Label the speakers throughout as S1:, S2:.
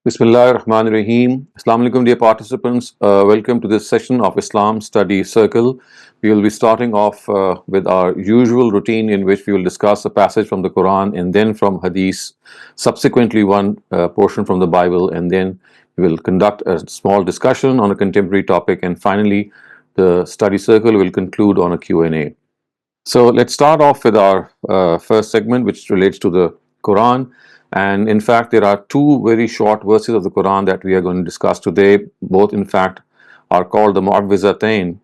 S1: Bismillah ar-Rahman ar-Rahim. Assalamu alaikum, dear participants. Welcome to this session of Islam Study Circle. We will be starting off with our usual routine in which we will discuss a passage from the Quran and then from Hadith, subsequently one portion from the Bible, and then we will conduct a small discussion on a contemporary topic, and finally the study circle will conclude on a Q&A. So let's start off with our first segment, which relates to the Quran. And in fact, there are two very short verses of the Quran that we are going to discuss today. Both, in fact, are called the Mu'awwizatain,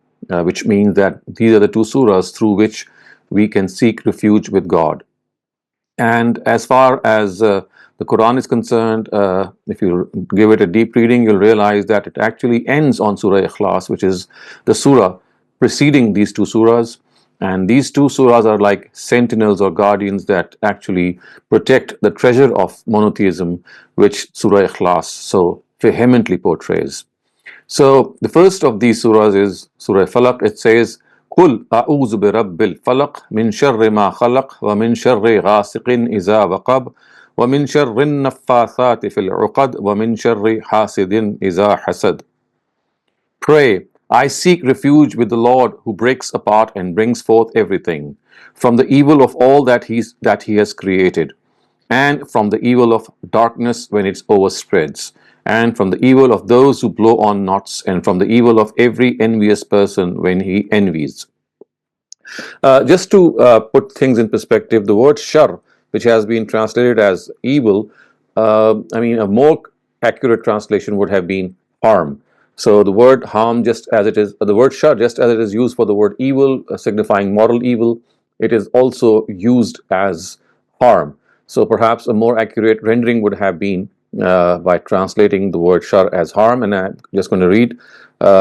S1: which means that these are the two surahs through which we can seek refuge with God. And as far as the Quran is concerned, if you give it a deep reading, you'll realize that it actually ends on Surah Ikhlas, which is the surah preceding these two surahs. And these two surahs are like sentinels or guardians that actually protect the treasure of monotheism, which Surah Ikhlas so vehemently portrays. So the first of these surahs is Surah Falaq. It says, قُلْ أَعُوذُ بِرَبِّ الْفَلَقِ مِنْ شَرِّ مَا خَلَقَ وَمِنْ شَرِّ غَاسِقٍ إِذَا وَقَبَ وَمِنْ شَرِّ النَّفَّاثَاتِ فِي الْعُقَدِ وَمِنْ شَرِّ حَاسِدٍ إِذَا حَسَدَ. Pray, I seek refuge with the Lord who breaks apart and brings forth everything, from the evil of all that he has created, and from the evil of darkness when it overspreads, and from the evil of those who blow on knots, and from the evil of every envious person when he envies. Just to put things in perspective, the word shar, which has been translated as evil, a more accurate translation would have been harm. So the word harm, just as it is, the word shar, just as it is used for the word evil, signifying moral evil, it is also used as harm. So perhaps a more accurate rendering would have been by translating the word shar as harm. And I'm just going to read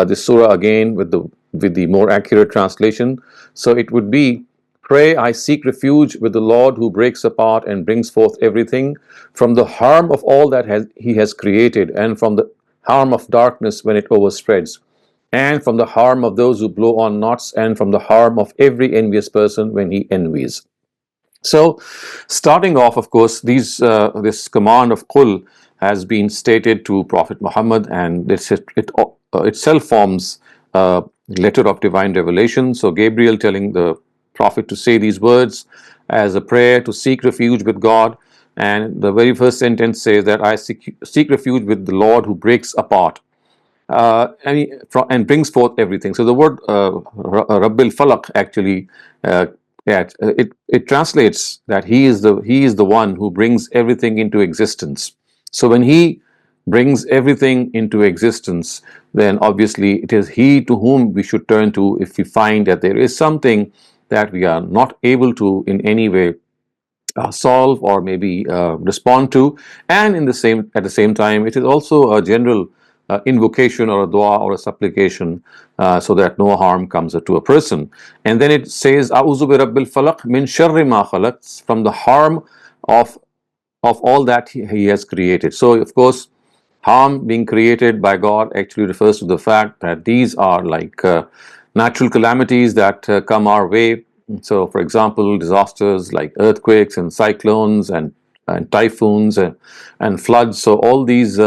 S1: this surah again with the more accurate translation. So it would be, pray, I seek refuge with the Lord who breaks apart and brings forth everything, from the harm of all that he has created, and from the harm of darkness when it overspreads, and from the harm of those who blow on knots, and from the harm of every envious person when he envies. So, starting off, of course, this command of Qul has been stated to Prophet Muhammad, and it itself forms a letter of divine revelation. So, Gabriel telling the Prophet to say these words as a prayer to seek refuge with God. And the very first sentence says that I seek refuge with the Lord who breaks apart and brings forth everything. So the word Rabbil Falaq actually it translates that he is the one who brings everything into existence. So when he brings everything into existence, then obviously it is he to whom we should turn to if we find that there is something that we are not able to in any way solve or maybe respond to. And at the same time, it is also a general invocation or a dua or a supplication so that no harm comes to a person. And then it says, A'udhu bi Rabbil Falaq min sharri ma khalaq, from the harm of all that he has created. So of course, harm being created by God actually refers to the fact that these are like natural calamities that come our way. So, for example, disasters like earthquakes and cyclones and typhoons and floods. So, all these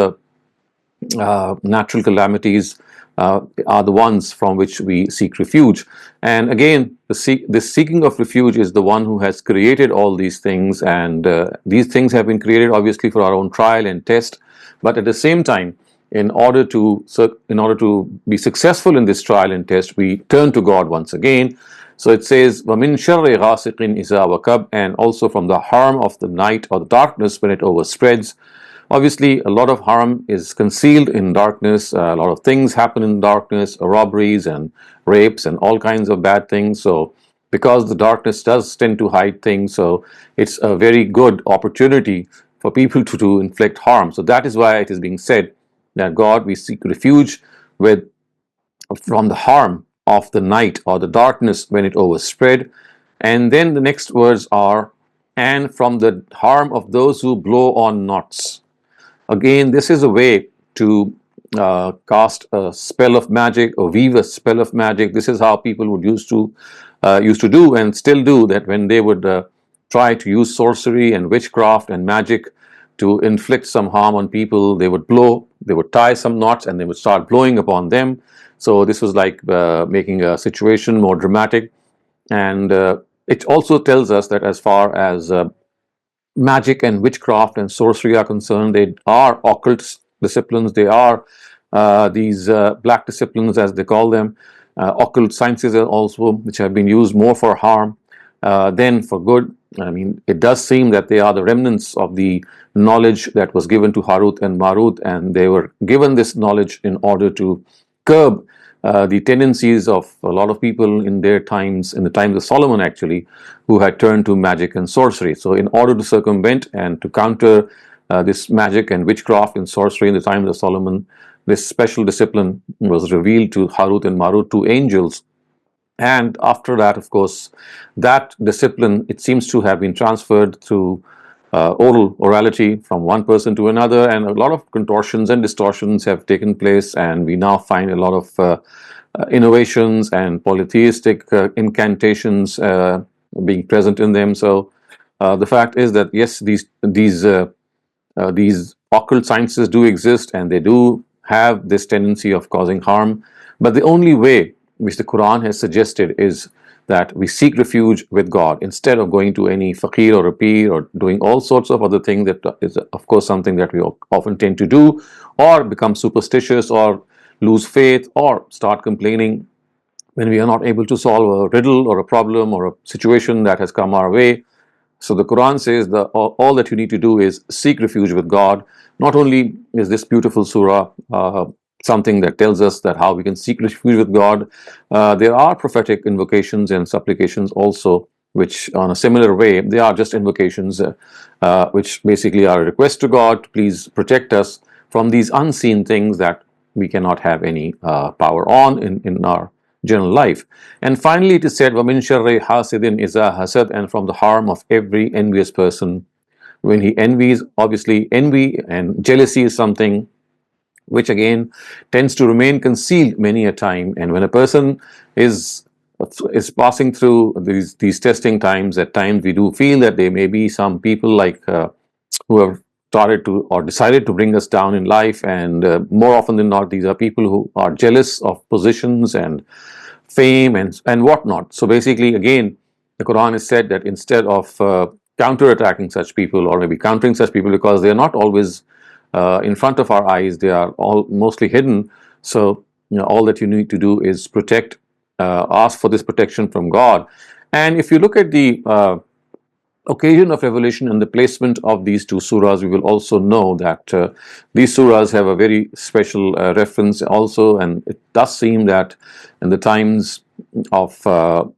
S1: natural calamities are the ones from which we seek refuge. And again, the seeking of refuge is the one who has created all these things, and these things have been created obviously for our own trial and test. But at the same time, in order to be successful in this trial and test, we turn to God once again. So it says, وَمِن شَرِّ غَاسِقٍ إِذَا وَقَبَ, and also from the harm of the night or the darkness when it overspreads. Obviously, a lot of harm is concealed in darkness. A lot of things happen in darkness, robberies and rapes and all kinds of bad things. So because the darkness does tend to hide things, so it's a very good opportunity for people to inflict harm. So that is why it is being said that God, we seek refuge from the harm of the night or the darkness when it overspread. And then the next words are, and from the harm of those who blow on knots. Again, this is a way to cast a spell of magic or weave a spell of magic. This is how people would used to do and still do, that when they would try to use sorcery and witchcraft and magic to inflict some harm on people, they would tie some knots and they would start blowing upon them. So this was like making a situation more dramatic. And it also tells us that as far as magic and witchcraft and sorcery are concerned, they are occult disciplines. They are these black disciplines, as they call them. Occult sciences are also, which have been used more for harm than for good. I mean, it does seem that they are the remnants of the knowledge that was given to Harut and Marut, and they were given this knowledge in order to curb the tendencies of a lot of people in their times, in the times of Solomon actually, who had turned to magic and sorcery. So in order to circumvent and to counter this magic and witchcraft and sorcery in the times of Solomon, this special discipline was revealed to Harut and Marut, two angels. And after that, of course, that discipline, it seems to have been transferred through orality from one person to another, and a lot of contortions and distortions have taken place, and we now find a lot of innovations and polytheistic incantations being present in them. So the fact is that yes, these occult sciences do exist, and they do have this tendency of causing harm. But the only way which the Quran has suggested is that we seek refuge with God instead of going to any faqir or a peer or doing all sorts of other things. That is, of course, something that we often tend to do, or become superstitious, or lose faith, or start complaining when we are not able to solve a riddle or a problem or a situation that has come our way. So the Quran says that all that you need to do is seek refuge with God. Not only is this beautiful surah something that tells us that how we can seek refuge with God, there are prophetic invocations and supplications also, which on a similar way, they are just invocations which basically are a request to God to please protect us from these unseen things that we cannot have any power on in our general life. And finally, it is said, وَمِن شَرِّ حَاسِدٍ إِذَا حَسَدٍ, and from the harm of every envious person when he envies. Obviously, envy and jealousy is something which again tends to remain concealed many a time. And when a person is passing through these testing times, at times we do feel that there may be some people like who have started to or decided to bring us down in life, and more often than not, these are people who are jealous of positions and fame and whatnot. So basically, again, the Quran has said that instead of counter-attacking such people, or maybe countering such people, because they are not always in front of our eyes, they are all mostly hidden. So all that you need to do is protect, ask for this protection from God. And if you look at the occasion of revelation and the placement of these two surahs, we will also know that these surahs have a very special reference also. And it does seem that in the times of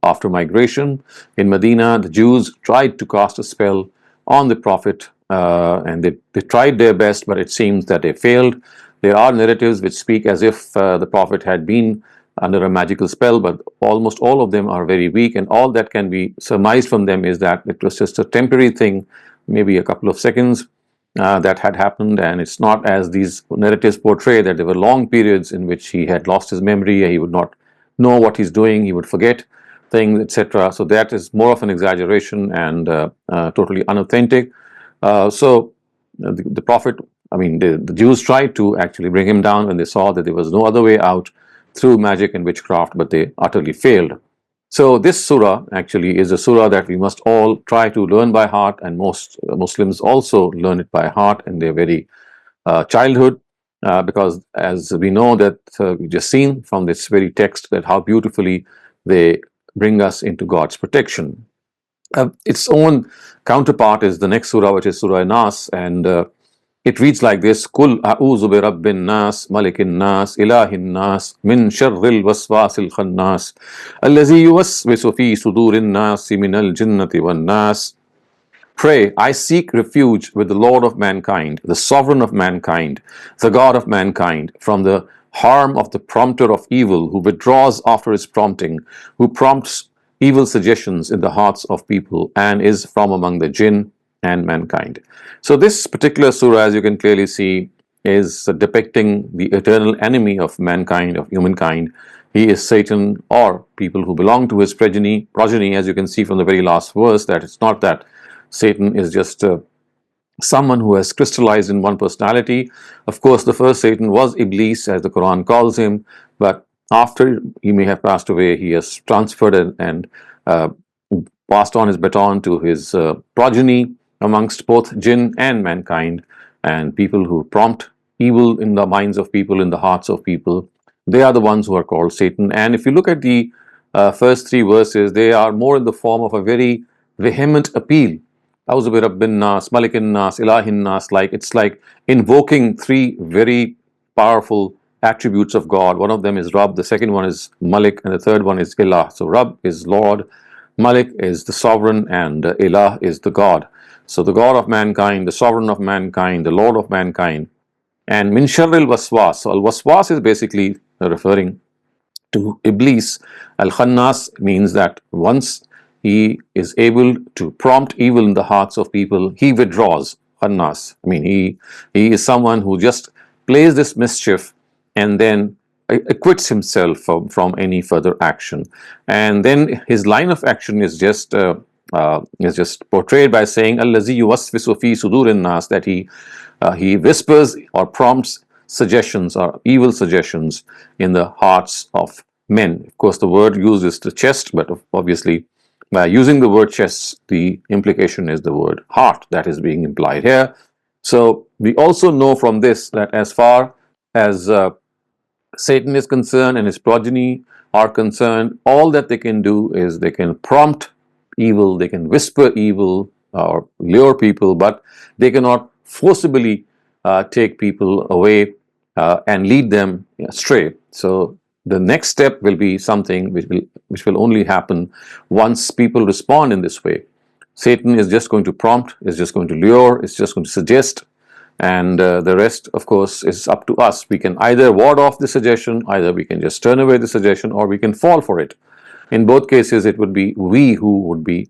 S1: after migration in Medina, the Jews tried to cast a spell on the Prophet, and they tried their best, but it seems that they failed. There are narratives which speak as if the Prophet had been under a magical spell, but almost all of them are very weak, and all that can be surmised from them is that it was just a temporary thing, maybe a couple of seconds that had happened. And it's not as these narratives portray, that there were long periods in which he had lost his memory, he would not know what he's doing, he would forget things, etc. So that is more of an exaggeration and totally unauthentic. So the Prophet, I mean, the Jews tried to actually bring him down when they saw that there was no other way out through magic and witchcraft, but they utterly failed. So this surah actually is a surah that we must all try to learn by heart, and most Muslims also learn it by heart in their very childhood, because as we know that we just seen from this very text that how beautifully they bring us into God's protection. Its own counterpart is the next surah, which is Surah Nas, and it reads like this: Kul a'udhu bi rabbin nas, malikin nas, ilahin nas, min sharril waswasil khannas, allazi yuwaswisu fi sudurin nasi minal jinnati wan nas. Pray, I seek refuge with the Lord of mankind, the sovereign of mankind, the God of mankind, from the harm of the prompter of evil, who withdraws after his prompting, who prompts evil suggestions in the hearts of people, and is from among the jinn and mankind. So this particular surah, as you can clearly see, is depicting the eternal enemy of mankind, of humankind. He is Satan, or people who belong to his progeny, as you can see from the very last verse, that it's not that Satan is just someone who has crystallized in one personality. Of course, the first Satan was Iblis, as the Quran calls him, but after he may have passed away, he has transferred and uh, passed on his baton to his progeny amongst both jinn and mankind, and people who prompt evil in the minds of people, in the hearts of people. They are the ones who are called Satan. And if you look at the first three verses, they are more in the form of a very vehement appeal. Auzu bi Rabbin Nas, Malikin Nas, Ilahin Nas. Like it's like invoking three very powerful attributes of God. One of them is Rabb, the second one is Malik, and the third one is Ilah. So Rabb is Lord, Malik is the sovereign, and Ilah is the God. So the God of mankind, the sovereign of mankind, the Lord of mankind. And min sharril waswas. So al waswas is basically referring to Iblis. Al Khannas means that once he is able to prompt evil in the hearts of people, he withdraws. Khannas. I mean, he is someone who just plays this mischief and then acquits himself from any further action. And then his line of action is just portrayed by saying Allazi yuwaswisu fi sudurin nas, that he whispers or prompts suggestions or evil suggestions in the hearts of men. Of course, the word used is the chest, but obviously, by using the word chest, the implication is the word heart that is being implied here. So, we also know from this that as far as Satan is concerned and his progeny are concerned, all that they can do is they can prompt evil, they can whisper evil or lure people, but they cannot forcibly take people away and lead them astray. So the next step will be something which will only happen once people respond in this way. Satan is just going to prompt, is just going to lure, is just going to suggest, and the rest, of course, is up to us. We can either ward off the suggestion, either we can just turn away the suggestion, or we can fall for it. In both cases, it would be we who would be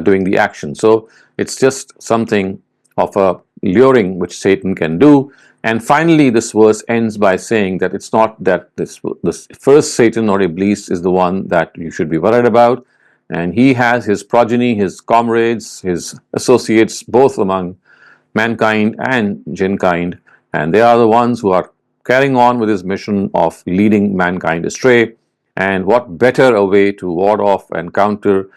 S1: doing the action. So it's just something of a luring which Satan can do. And finally, this verse ends by saying that it's not that this first Satan or Iblis is the one that you should be worried about. And he has his progeny, his comrades, his associates, both among mankind and jinkind, and they are the ones who are carrying on with his mission of leading mankind astray. And what better a way to ward off and counter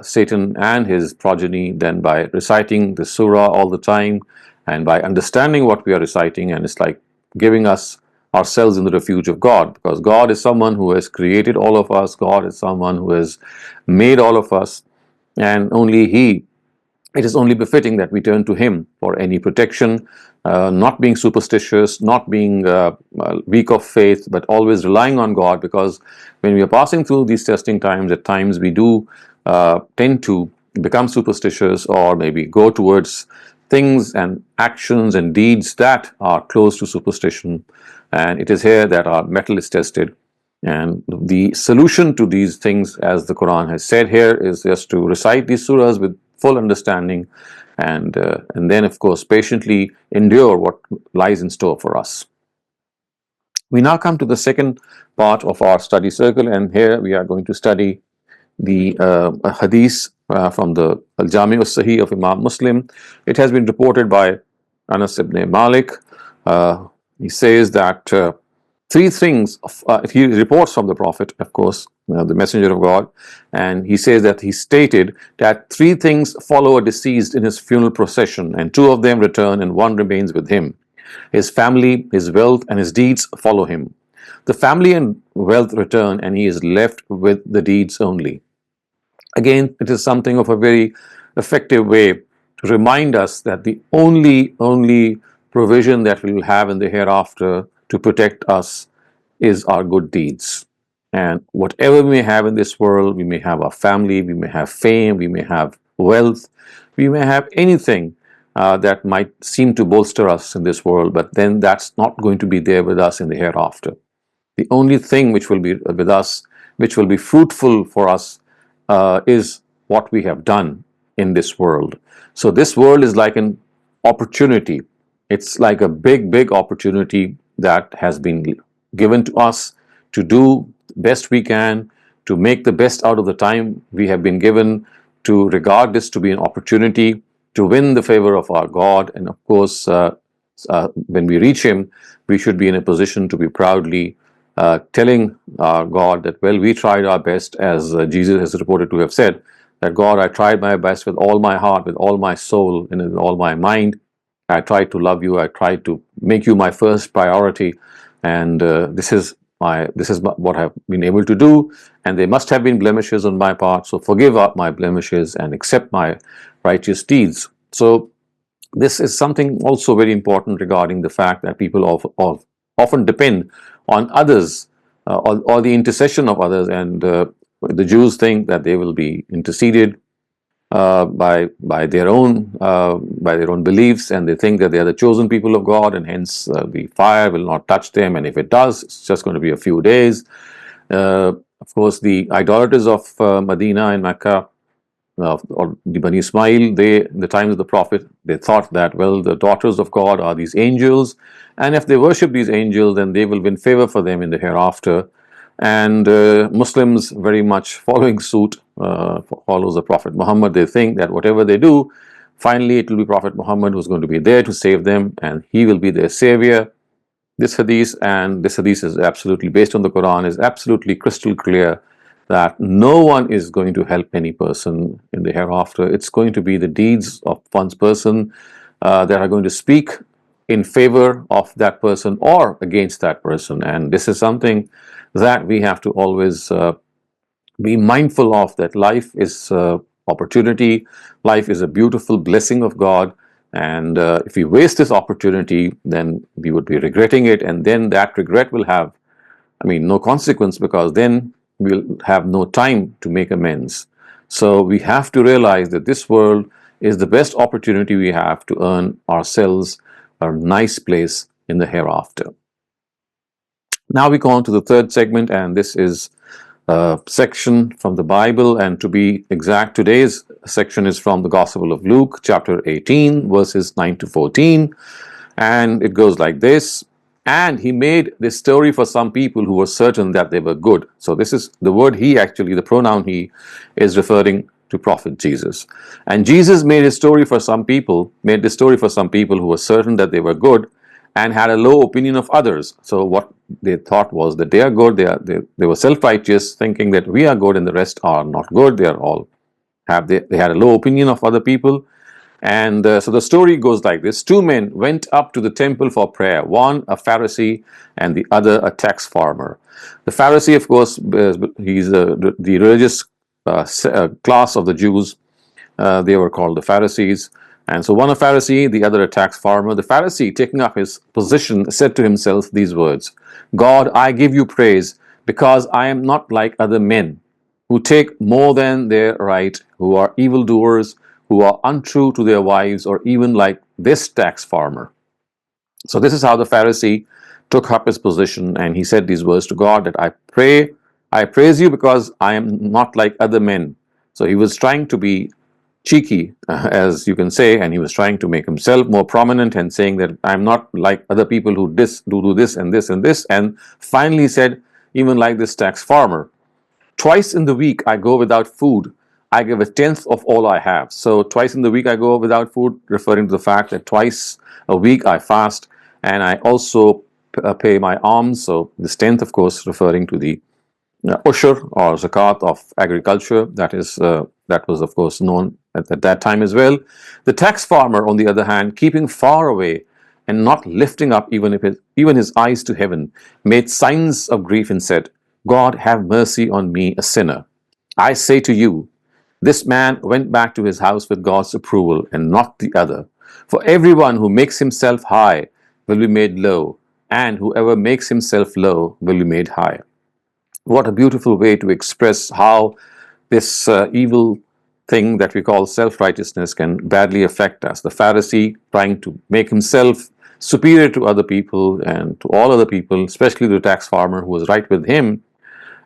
S1: Satan and his progeny than by reciting the surah all the time and by understanding what we are reciting. And it's like giving us ourselves in the refuge of God, because God is someone who has created all of us, God is someone who has made all of us, and only He, it is only befitting that we turn to Him for any protection, not being superstitious, not being weak of faith, but always relying on God, because when we are passing through these testing times, at times we do tend to become superstitious or maybe go towards things and actions and deeds that are close to superstition. And it is here that our mettle is tested. And the solution to these things, as the Quran has said here, is just to recite these surahs with full understanding, and then, of course, patiently endure what lies in store for us. We now come to the second part of our study circle, and here we are going to study the hadith from the Al-Jami al-Sahih of Imam Muslim. It has been reported by Anas ibn Malik. He says that three things, he reports from the Prophet, of course, the Messenger of God, and he says that he stated that three things follow a deceased in his funeral procession, and two of them return and one remains with him. His family, his wealth, and his deeds follow him. The family and wealth return, and he is left with the deeds only. Again, it is something of a very effective way to remind us that the only provision that we will have in the hereafter to protect us is our good deeds. And whatever we may have in this world, we may have our family, we may have fame, we may have wealth, we may have anything that might seem to bolster us in this world, but then that's not going to be there with us in the hereafter. The only thing which will be with us, which will be fruitful for us, is what we have done in this world. So this world is like an opportunity. It's like a big opportunity that has been given to us to do the best we can, to make the best out of the time we have been given, to regard this to be an opportunity to win the favor of our God. And of course, when we reach Him, we should be in a position to be proudly telling our God that, well, we tried our best, as Jesus has reported to have said, that God, I tried my best with all my heart, with all my soul, and with all my mind. I tried to love you. I tried to make you my first priority, and this is what I've been able to do. And there must have been blemishes on my part, so forgive up my blemishes and accept my righteous deeds. So this is something also very important regarding the fact that people often depend on others, or the intercession of others, and the Jews think that they will be interceded by their own beliefs, and they think that they are the chosen people of God, and hence the fire will not touch them, and if it does, it's just going to be a few days. Of course, the idolaters of Medina and Mecca, or the Bani Ismail, in the times of the Prophet, they thought that, well, the daughters of God are these angels, and if they worship these angels, then they will win favor for them in the hereafter. And Muslims, very much following suit, follows the Prophet Muhammad. They think that whatever they do, finally it will be Prophet Muhammad who's going to be there to save them, and he will be their savior. This hadith is absolutely based on the Quran, is absolutely crystal clear that no one is going to help any person in the hereafter. It's going to be the deeds of one's person that are going to speak in favor of that person or against that person. And this is something that we have to always be mindful of, that life is opportunity, life is a beautiful blessing of God, and if we waste this opportunity, then we would be regretting it, and then that regret will have, no consequence, because then we'll have no time to make amends. So we have to realize that this world is the best opportunity we have to earn ourselves a nice place in the hereafter. Now we go on to the third segment, and this is a section from the Bible, and to be exact, today's section is from the Gospel of Luke, chapter 18, verses 9 to 14, and it goes like this. And he made this story for some people who were certain that they were good. So this is the word he, actually, the pronoun he, is referring to Prophet Jesus. And Jesus made this story for some people who were certain that they were good and had a low opinion of others. So what they thought was that they are good, they were self-righteous, thinking that we are good and the rest are not good. They had a low opinion of other people. And so the story goes like this. Two men went up to the temple for prayer, one a Pharisee and the other a tax farmer. The Pharisee, of course, he's the religious class of the Jews. They were called the Pharisees. And so one a Pharisee, the other a tax farmer. The Pharisee, taking up his position, said to himself these words: God, I give you praise, because I am not like other men, who take more than their right, who are evildoers, who are untrue to their wives, or even like this tax farmer. So this is how the Pharisee took up his position, and he said these words to God, that I praise you because I am not like other men. So he was trying to be cheeky, as you can say, and he was trying to make himself more prominent and saying that I'm not like other people who do this and this and this, and finally said, even like this tax farmer. Twice in the week I go without food. I give a tenth of all I have. So twice in the week I go without food, referring to the fact that twice a week I fast, and I also pay my alms. So this tenth, of course, referring to the ushur or zakat of agriculture. That was, of course, known at that time as well. The tax farmer, on the other hand, keeping far away and not lifting up even his eyes to heaven, made signs of grief and said, God, have mercy on me, a sinner. I say to you, this man went back to his house with God's approval, and not the other. For everyone who makes himself high will be made low, and whoever makes himself low will be made high. What a beautiful way to express how this evil thing that we call self-righteousness can badly affect us. The Pharisee trying to make himself superior to other people and to all other people, especially the tax farmer who was right with him.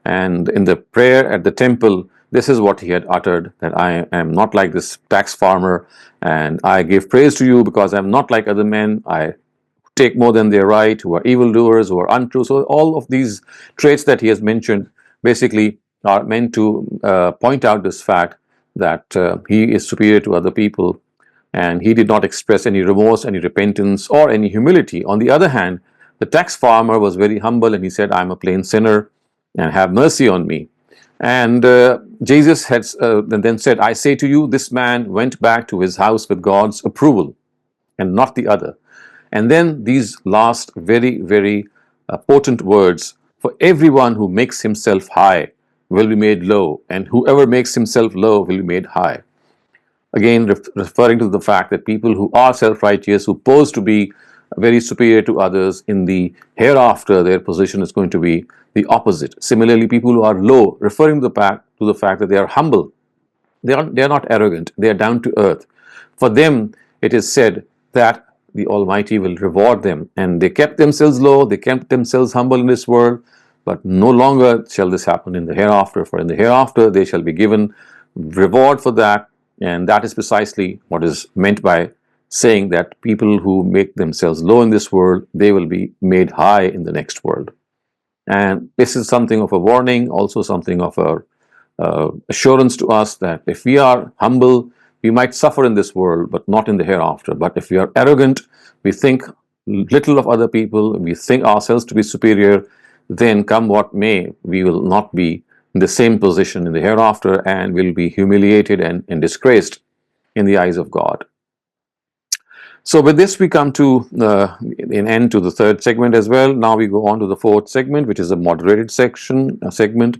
S1: And in the prayer at the temple, this is what he had uttered, that I am not like this tax farmer, and I give praise to you because I'm not like other men. I take more than their right, who are evildoers, who are untrue. So all of these traits that he has mentioned basically are meant to point out this fact that he is superior to other people. and he did not express any remorse, any repentance, or any humility. On the other hand, the tax farmer was very humble, and he said, I'm a plain sinner, and have mercy on me. And Jesus had then said, I say to you, this man went back to his house with God's approval and not the other. And then these last very, very potent words: for everyone who makes himself high will be made low, and whoever makes himself low will be made high. Again, referring to the fact that people who are self-righteous, who pose to be very superior to others, in the hereafter, their position is going to be the opposite. Similarly, people who are low, referring to the fact that they are humble, they are not arrogant, they are down to earth. For them, it is said that the Almighty will reward them, and they kept themselves low, they kept themselves humble in this world, but no longer shall this happen in the hereafter. For in the hereafter, they shall be given reward for that, and that is precisely what is meant by saying that people who make themselves low in this world, they will be made high in the next world. And this is something of a warning, also something of a assurance to us that if we are humble, we might suffer in this world, but not in the hereafter. But if we are arrogant, we think little of other people, we think ourselves to be superior, then come what may, we will not be in the same position in the hereafter, and will be humiliated and disgraced in the eyes of God. So with this, we come to an end to the third segment as well. Now we go on to the fourth segment, which is a moderated segment,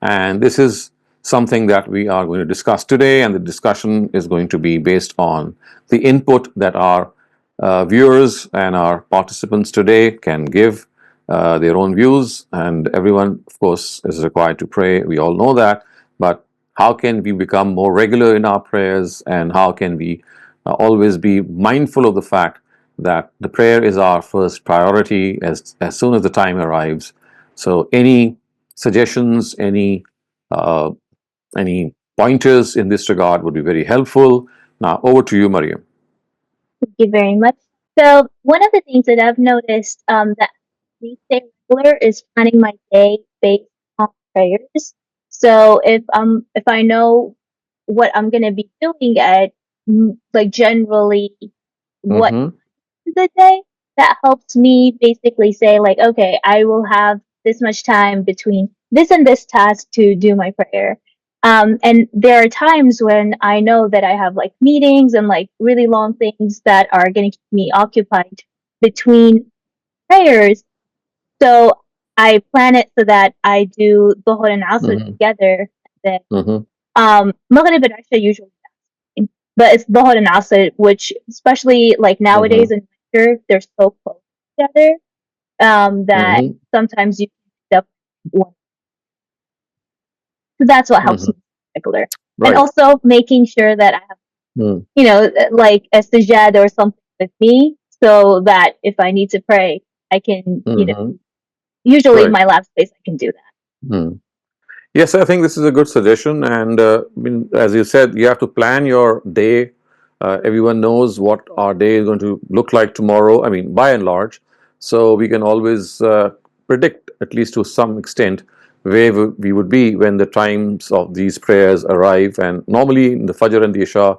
S1: and this is something that we are going to discuss today, and the discussion is going to be based on the input that our viewers and our participants today can give their own views. And everyone, of course, is required to pray. We all know that, but how can we become more regular in our prayers, and how can we always be mindful of the fact that the prayer is our first priority as soon as the time arrives? So any suggestions, any pointers in this regard would be very helpful. Now over to you, Mariam.
S2: Thank you very much. So one of the things that I've noticed that we stay regular is planning my day based on prayers. So if I know what I'm gonna be doing at like generally what
S1: Mm-hmm.
S2: the day, that helps me basically say like, okay, I will have this much time between this and this task to do my prayer. And there are times when I know that I have like meetings and like really long things that are going to keep me occupied between prayers. So I plan it so that I do Dhuhr and Asr
S1: Mm-hmm.
S2: together. Then
S1: Mm-hmm.
S2: Maghrib and Isha usually, but it's Dhuhr and Asr, which especially like
S1: Mm-hmm.
S2: nowadays in winter, they're so close together that
S1: Mm-hmm.
S2: sometimes you can end up one. So that's what helps
S1: Mm-hmm.
S2: me regular. And
S1: Right.
S2: also making sure that I have,
S1: Mm-hmm.
S2: like a sajad or something with me, so that if I need to pray, I can,
S1: Mm-hmm.
S2: usually in
S1: Right.
S2: my lab space, I can do that.
S1: Mm. Yes, I think this is a good suggestion. And I mean, as you said, you have to plan your day. Everyone knows what our day is going to look like tomorrow, I mean, by and large. So we can always predict, at least to some extent, where we would be when the times of these prayers arrive. And normally in the Fajr and the Isha,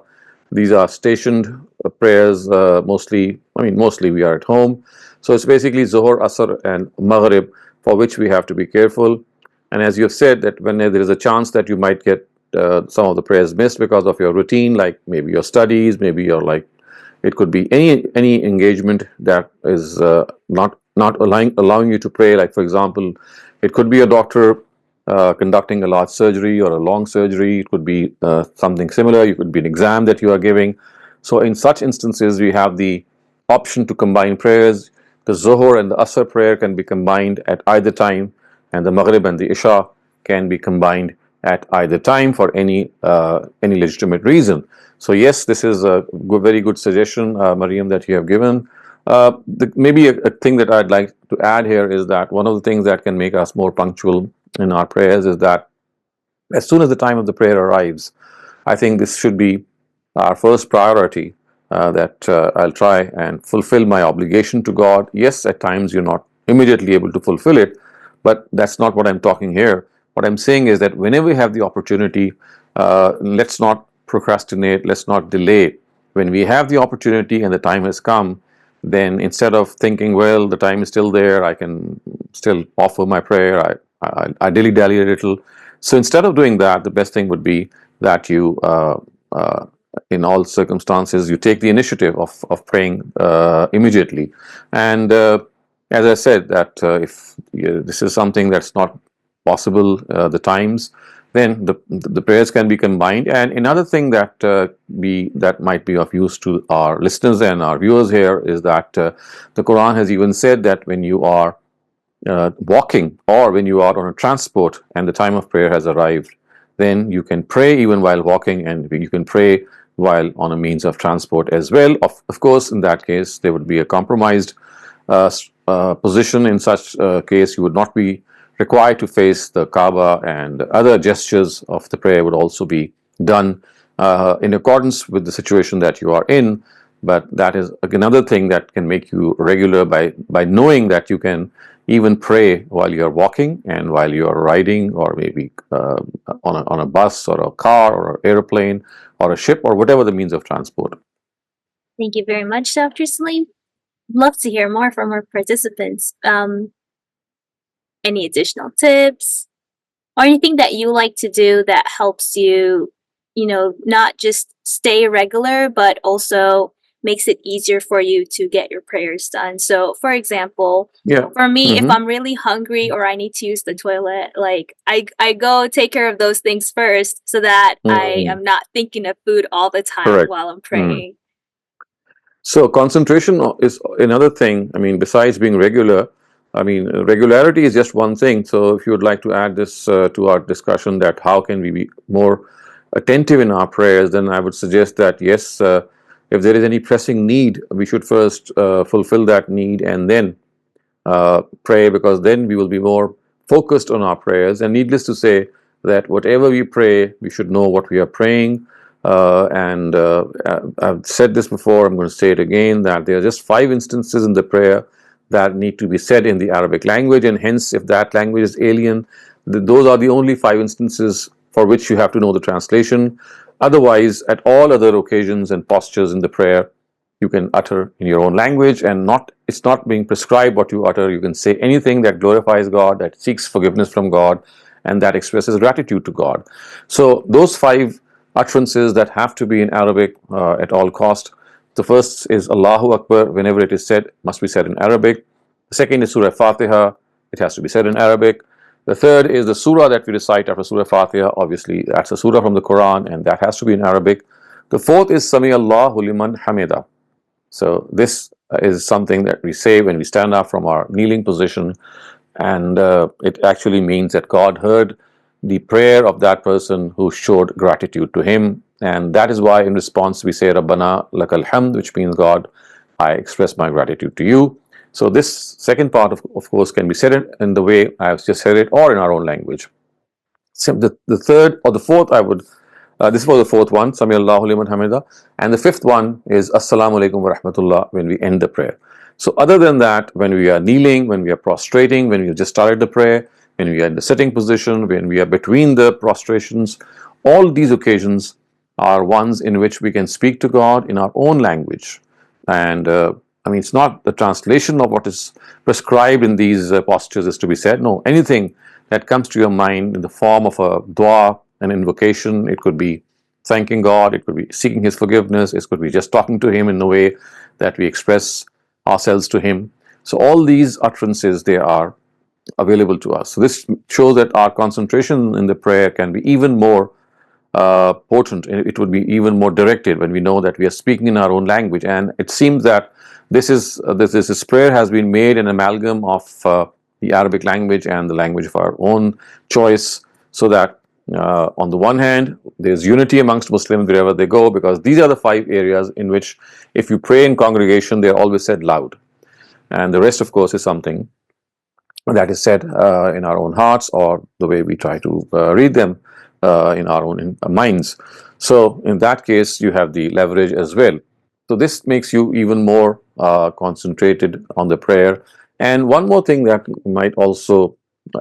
S1: these are stationed prayers. Mostly we are at home. So it's basically Zuhr, Asr, and Maghrib, for which we have to be careful. And as you have said, that when there is a chance that you might get some of the prayers missed because of your routine, like maybe your studies, maybe your like, it could be any engagement that is not allowing you to pray. Like for example, it could be a doctor conducting a large surgery or a long surgery. It could be something similar. It could be an exam that you are giving. So in such instances, we have the option to combine prayers. The Zuhr and the Asr prayer can be combined at either time, and the Maghrib and the Isha can be combined at either time for any legitimate reason. So yes, this is a very good suggestion, Mariam, that you have given. Maybe a thing that I'd like to add here is that one of the things that can make us more punctual in our prayers is that as soon as the time of the prayer arrives, I think this should be our first priority, that I'll try and fulfill my obligation to God. Yes, at times you're not immediately able to fulfill it, but that's not what I'm talking here. What I'm saying is that whenever we have the opportunity, let's not procrastinate, let's not delay when we have the opportunity and the time has come, then instead of thinking, well, the time is still there, I can still offer my prayer, I dilly-dally a little. So instead of doing that, the best thing would be that you, uh, in all circumstances, you take the initiative of praying immediately. And as I said, that if this is something that's not possible, the times, then the prayers can be combined. And another thing that that might be of use to our listeners and our viewers here is that the Quran has even said that when you are walking or when you are on a transport and the time of prayer has arrived, then you can pray even while walking, and you can pray while on a means of transport as well. Of course, in that case, there would be a compromised position. In such case, you would not be required to face the Kaaba, and other gestures of the prayer would also be done in accordance with the situation that you are in. But that is another thing that can make you regular by knowing that you can even pray while you're walking and while you're riding, or maybe on a bus or a car or an airplane or a ship or whatever the means of transport.
S3: Thank you very much, Dr. Saleem. Love to hear more from our participants. Any additional tips or anything that you like to do that helps you, not just stay regular, but also makes it easier for you to get your prayers done? So, for example, for me, if I'm really hungry or I need to use the toilet, like I go take care of those things first so that I am not thinking of food all the time while I'm praying.
S1: So concentration is another thing. I mean, besides being regular, I mean, regularity is just one thing. So if you would like to add this to our discussion, that how can we be more attentive in our prayers, then I would suggest that yes, if there is any pressing need, we should first fulfill that need and then pray, because then we will be more focused on our prayers. And needless to say that whatever we pray, we should know what we are praying. And I've said this before, I'm going to say it again, that there are just 5 instances in the prayer that need to be said in the Arabic language, and hence if that language is alien, those are the only 5 instances for which you have to know the translation. Otherwise, at all other occasions and postures in the prayer, you can utter in your own language, and it's not being prescribed what you utter. You can say anything that glorifies God, that seeks forgiveness from God, and that expresses gratitude to God. So those 5 utterances that have to be in Arabic at all cost. The first is Allahu Akbar. Whenever it is said, must be said in Arabic. The second is Surah Fatiha. It has to be said in Arabic. The third is the surah that we recite after Surah Fatiha. Obviously, that's a surah from the Quran, and that has to be in Arabic. The fourth is Sami Allahu liman hamida. So this is something that we say when we stand up from our kneeling position, and it actually means that God heard the prayer of that person who showed gratitude to him. And that is why in response we say Rabbana lakal hamd, which means, God, I express my gratitude to you. So this second part of course can be said in the way I have just said it, or in our own language. So the third or the fourth, I would this was the fourth one, Sami Allahu liman hamida, and the fifth one is Assalamu alaikum wa rahmatullah when we end the prayer. So other than that, when we are kneeling, when we are prostrating, when we have just started the prayer, when we are in the sitting position, when we are between the prostrations, all these occasions are ones in which we can speak to God in our own language. And I mean, it's not the translation of what is prescribed in these postures is to be said. No, anything that comes to your mind in the form of a dua, an invocation, it could be thanking God, it could be seeking His forgiveness, it could be just talking to Him in the way that we express ourselves to Him. So all these utterances, they are available to us. So this shows that our concentration in the prayer can be even more potent. It would be even more directed when we know that we are speaking in our own language. And it seems that this prayer has been made an amalgam of the Arabic language and the language of our own choice, so that on the one hand, there's unity amongst Muslims wherever they go, because these are the 5 areas in which if you pray in congregation, they're always said loud. And the rest, of course, is something that is said in our own hearts, or the way we try to read them in our own minds. So in that case, you have the leverage as well. So this makes you even more concentrated on the prayer. And one more thing that might also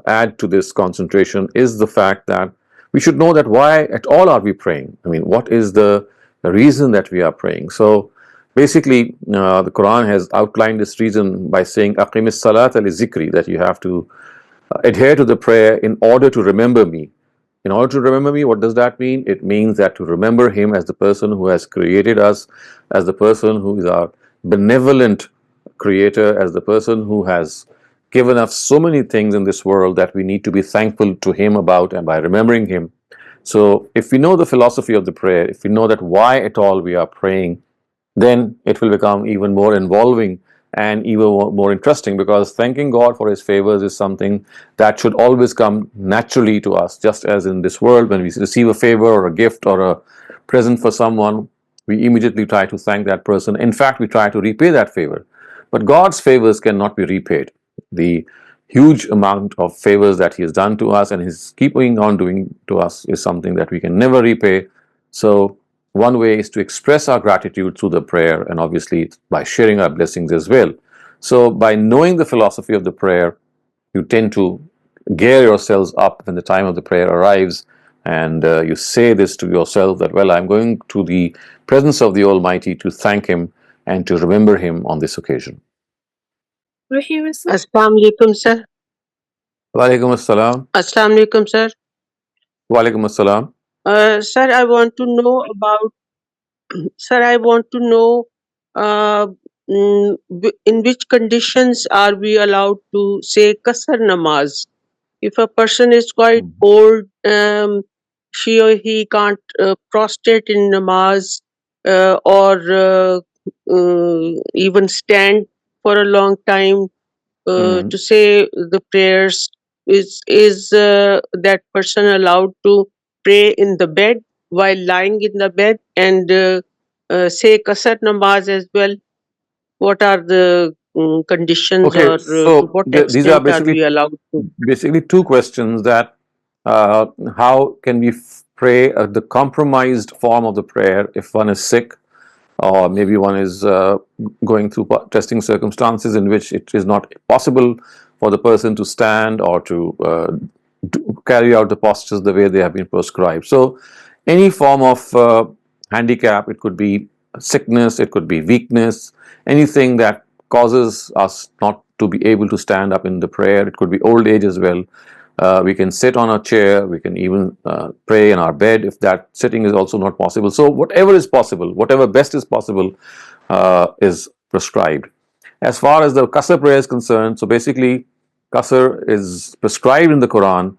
S1: add to this concentration is the fact that we should know that why at all are we praying? I mean, what is the the reason that we are praying. So basically, the Quran has outlined this reason by saying, "Aqimis salat li zikri," that you have to adhere to the prayer in order to remember me. In order to remember me, what does that mean? It means that to remember Him as the person who has created us, as the person who is our benevolent creator, as the person who has given us so many things in this world that we need to be thankful to Him about, and by remembering Him. So, if we know the philosophy of the prayer, if we know that why at all we are praying, then it will become even more involving and even more interesting, because thanking God for His favors is something that should always come naturally to us. Just as in this world, when we receive a favor or a gift or a present for someone, we immediately try to thank that person. In fact, we try to repay that favor. But God's favors cannot be repaid. The huge amount of favors that He has done to us and He's keeping on doing to us is something that we can never repay. So one way is to express our gratitude through the prayer, and obviously by sharing our blessings as well. So by knowing the philosophy of the prayer, you tend to gear yourselves up when the time of the prayer arrives, and you say this to yourself that, well, I'm going to the presence of the Almighty to thank Him and to remember Him on this occasion.
S4: Assalamu alaikum, sir.
S1: Walaikum assalam.
S4: Assalamu alaikum, sir.
S1: Walaikum assalam.
S4: Sir, I want to know about. Sir, I want to know. In which conditions are we allowed to say kasar namaz? If a person is quite old, she or he can't prostrate in namaz, or even stand for a long time to say the prayers. Is that person allowed to pray in the bed while lying in the bed and say kasar namaz as well? What are the conditions,
S1: Okay,
S4: or to
S1: so
S4: what
S1: these are
S4: extent are we allowed to?
S1: basically two questions, that how can we pray the compromised form of the prayer if one is sick, or maybe one is going through testing circumstances in which it is not possible for the person to stand or to carry out the postures the way they have been prescribed. So any form of handicap, it could be sickness, it could be weakness, anything that causes us not to be able to stand up in the prayer. It could be old age as well. We can sit on a chair, we can even pray in our bed if that sitting is also not possible. So whatever is possible, whatever best is possible is prescribed. As far as the Qasr prayer is concerned, so basically Qasr is prescribed in the Quran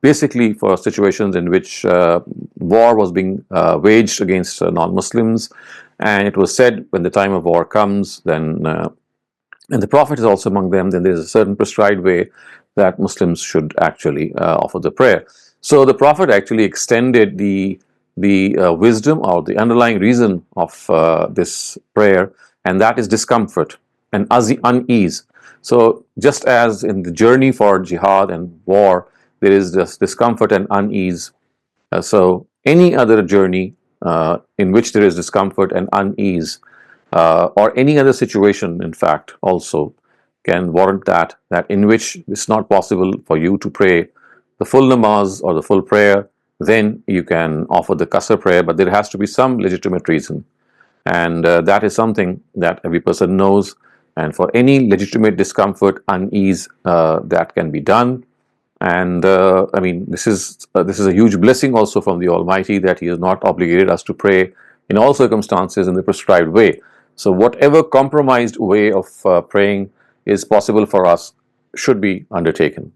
S1: basically for situations in which war was being waged against non-Muslims, and it was said when the time of war comes, then and the Prophet is also among them, then there is a certain prescribed way that Muslims should actually offer the prayer. So the Prophet actually extended the wisdom or the underlying reason of this prayer, and that is discomfort and unease. So just as in the journey for jihad and war, there is this discomfort and unease. So any other journey in which there is discomfort and unease, or any other situation, in fact, also can warrant that in which it's not possible for you to pray the full namaz or the full prayer, then you can offer the Qasr prayer, but there has to be some legitimate reason. And that is something that every person knows. And for any legitimate discomfort, unease, that can be done. And I mean, this is a huge blessing also from the Almighty, that He has not obligated us to pray in all circumstances in the prescribed way. So whatever compromised way of praying is possible for us should be undertaken.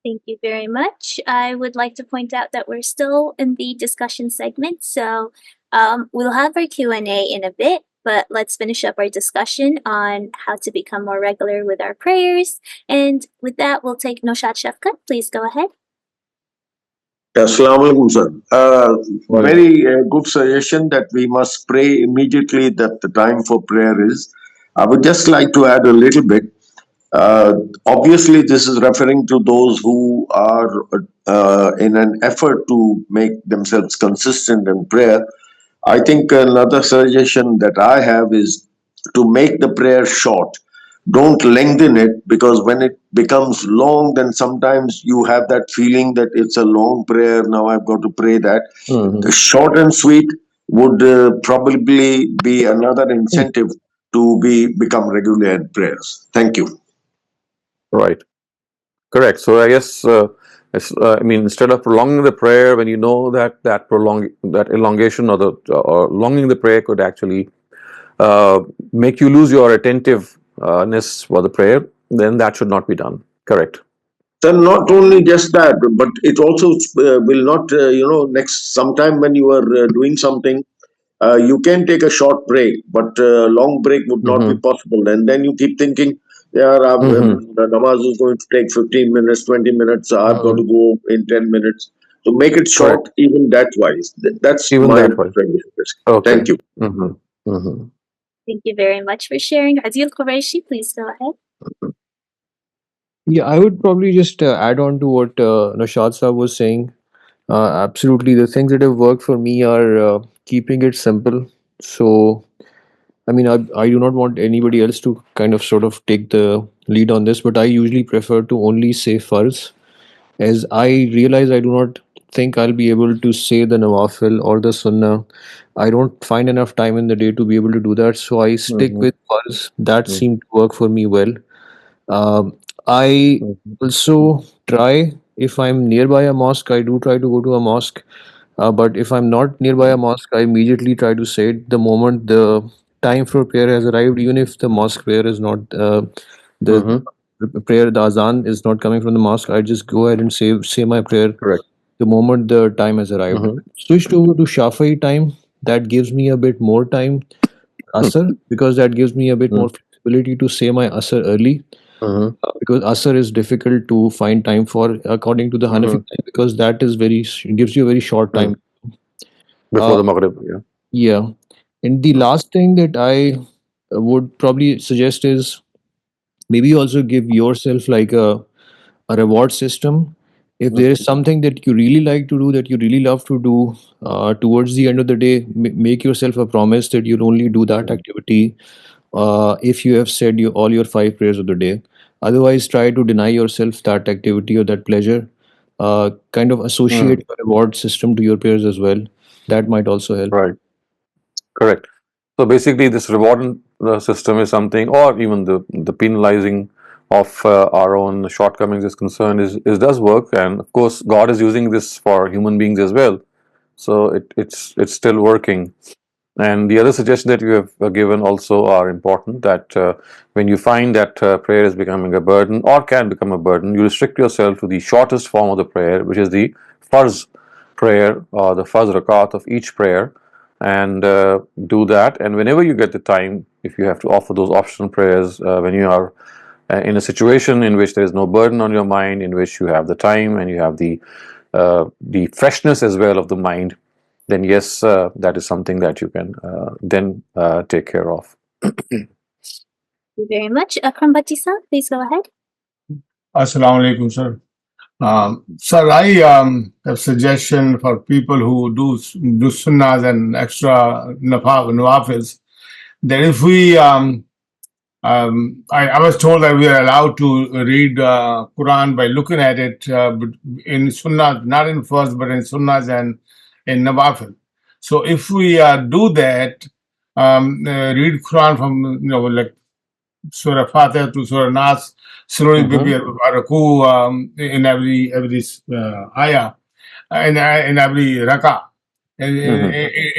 S3: Thank you very much. I would like to point out that we're still in the discussion segment, so we'll have our Q&A in a bit, but let's finish up our discussion on how to become more regular with our prayers. And with that, we'll take Noshat Shafkat. Please go ahead.
S5: Assalamu alaikum, sir. Very good suggestion that we must pray immediately that the time for prayer is. I would just like to add a little bit. Obviously, this is referring to those who are in an effort to make themselves consistent in prayer. I think another suggestion that I have is to make the prayer short. don't lengthen it, because when it becomes long, then sometimes you have that feeling that it's a long prayer. Now I've got to pray that. The short and sweet would probably be another incentive to become regular in prayers. Thank you.
S1: Right. Correct. So I guess I mean, instead of prolonging the prayer, when you know that that elongation or the or longing the prayer could actually make you lose your attentiveness for the prayer, then that should not be done. Correct.
S5: Then not only just that, but it also will not, next sometime when you are doing something, you can take a short break, but long break would not be
S1: Mm-hmm.
S5: possible. And then you keep thinking, yeah,
S1: Mm-hmm.
S5: the namaz is going to take 15 minutes, 20 minutes. I've got
S1: Mm-hmm.
S5: to go in 10 minutes. So make it short,
S1: Correct.
S5: even that wise. That's
S1: Even
S5: my
S1: that way.
S5: suggestion.
S1: Okay.
S5: Thank you.
S1: Mm-hmm. Mm-hmm.
S3: Thank you very much for sharing. Adil Qureshi, please go ahead.
S6: Yeah, I would probably just add on to what Nashad Saab was saying. Absolutely, the things that have worked for me are keeping it simple. So, I mean, I do not want anybody else to kind of sort of take the lead on this, but I usually prefer to only say farz, as I realize I do not think I'll be able to say the nawafil or the sunnah. I don't find enough time in the day to be able to do that, so I stick
S1: Mm-hmm.
S6: with farz. That seemed to work for me well. Um, I
S1: Mm-hmm.
S6: also try, if I'm nearby a mosque, I do try to go to a mosque. But if I'm not nearby a mosque, I immediately try to say it the moment the time for prayer has arrived, even if the mosque prayer is not the,
S1: Mm-hmm.
S6: the prayer, the azan is not coming from the mosque. I just go ahead and say my prayer
S1: Correct.
S6: the moment the time has arrived.
S1: Mm-hmm.
S6: Switched over to Shafi'i time. That gives me a bit more time, Asr, because that gives me a bit more flexibility to say my Asr early,
S1: Mm-hmm.
S6: because Asr is difficult to find time for according to the Hanafi
S1: Mm-hmm.
S6: time, because that is gives you a very short time.
S1: Before
S6: Uh,
S1: the Maghrib. Yeah.
S6: yeah. And the last thing that I would probably suggest is maybe also give yourself like a reward system. If there is something that you really like to do, that you really love to do, towards the end of the day, make yourself a promise that you'll only do that activity if you have said all your 5 prayers of the day. Otherwise, try to deny yourself that activity or that pleasure. Kind of
S1: Mm.
S6: associate a reward system to your prayers as well. That might also help.
S1: Right. Correct. So basically, this reward system is something, or even the penalizing of our own shortcomings is concerned, is does work, and of course, God is using this for human beings as well. So it's still working. And the other suggestions that you have given also are important. That when you find that prayer is becoming a burden or can become a burden, you restrict yourself to the shortest form of the prayer, which is the farz prayer or the farz rakat of each prayer, and do that. And whenever you get the time, if you have to offer those optional prayers, when you are in a situation in which there is no burden on your mind, in which you have the time and you have the freshness as well of the mind, then yes, that is something that you can then take care of.
S3: Thank you very much. Akram Batisa, please go ahead.
S7: Assalamu alaikum, sir. Sir, I have suggestion for people who do sunnahs and extra nawafils, that if we I was told that we are allowed to read Quran by looking at it, but in sunnah, not in first, but in sunnahs and in nawafil. So if we do that, read Quran from like Surah Fatiha to Surah Nas, slowly maybe a raku in every ayah, in every rakah. And
S1: Mm-hmm.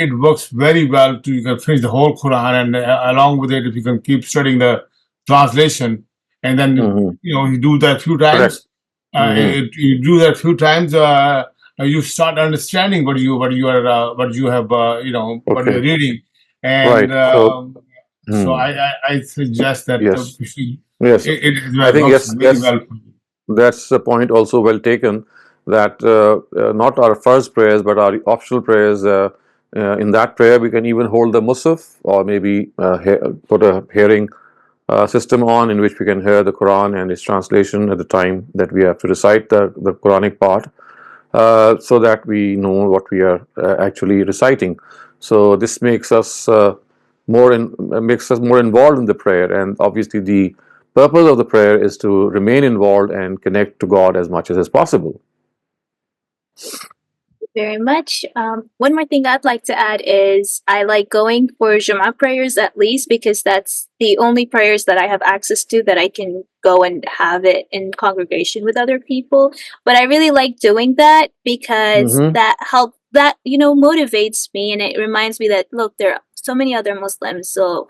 S7: it works very well to you can finish the whole Quran, and along with it, if you can keep studying the translation, and then
S1: Mm-hmm.
S7: you do that few
S1: Correct.
S7: times.
S1: Mm-hmm.
S7: You do that few times, you start understanding what you have what
S1: Okay.
S7: you're reading, and
S1: Right. So,
S7: so
S1: hmm,
S7: I suggest that
S1: yes, yes. I
S7: it
S1: think
S7: works
S1: yes,
S7: very
S1: yes.
S7: well for you.
S1: That's the point also well taken. That not our first prayers, but our optional prayers. In that prayer, we can even hold the musaf, or maybe put a hearing system on, in which we can hear the Quran and its translation at the time that we have to recite the Quranic part, so that we know what we are actually reciting. So this makes us makes us more involved in the prayer, and obviously the purpose of the prayer is to remain involved and connect to God as much as is possible.
S3: Very much. One more thing I'd like to add is I like going for Jumu'ah prayers at least because that's the only prayers that I have access to that I can go and have it in congregation with other people. But I really like doing that because
S1: Mm-hmm.
S3: that motivates me, and it reminds me that look, there are so many other Muslims. So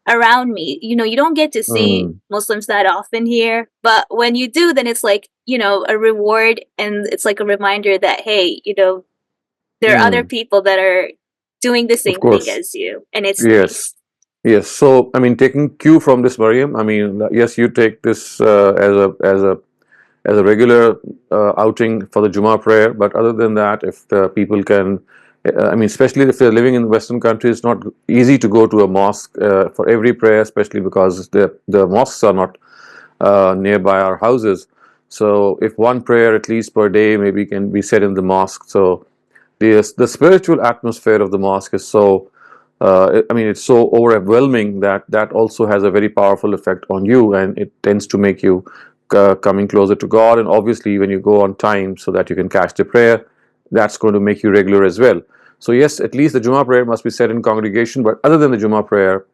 S3: around me. You don't get to see
S1: Mm.
S3: Muslims that often here, but when you do, then it's like, a reward, and it's like a reminder that, hey, there are other
S1: Mm.
S3: people that are doing the
S1: Of
S3: same thing
S1: course.
S3: as you, and it's
S1: Yes.
S3: nice.
S1: Yes. So, I mean, taking cue from this, Mariam, I mean, yes, you take this as a regular outing for the Jummah prayer. But other than that, if the people can, I mean, especially if they're living in Western countries, it's not easy to go to a mosque for every prayer, especially because the mosques are not nearby our houses. So, if one prayer at least per day maybe can be said in the mosque, so the spiritual atmosphere of the mosque is so I mean, it's so overwhelming that that also has a very powerful effect on you, and it tends to make you coming closer to God. And obviously, when you go on time so that you can catch the prayer, that's going to make you regular as well. So yes, at least the Jummah prayer must be said in congregation. But other than the Jummah prayer,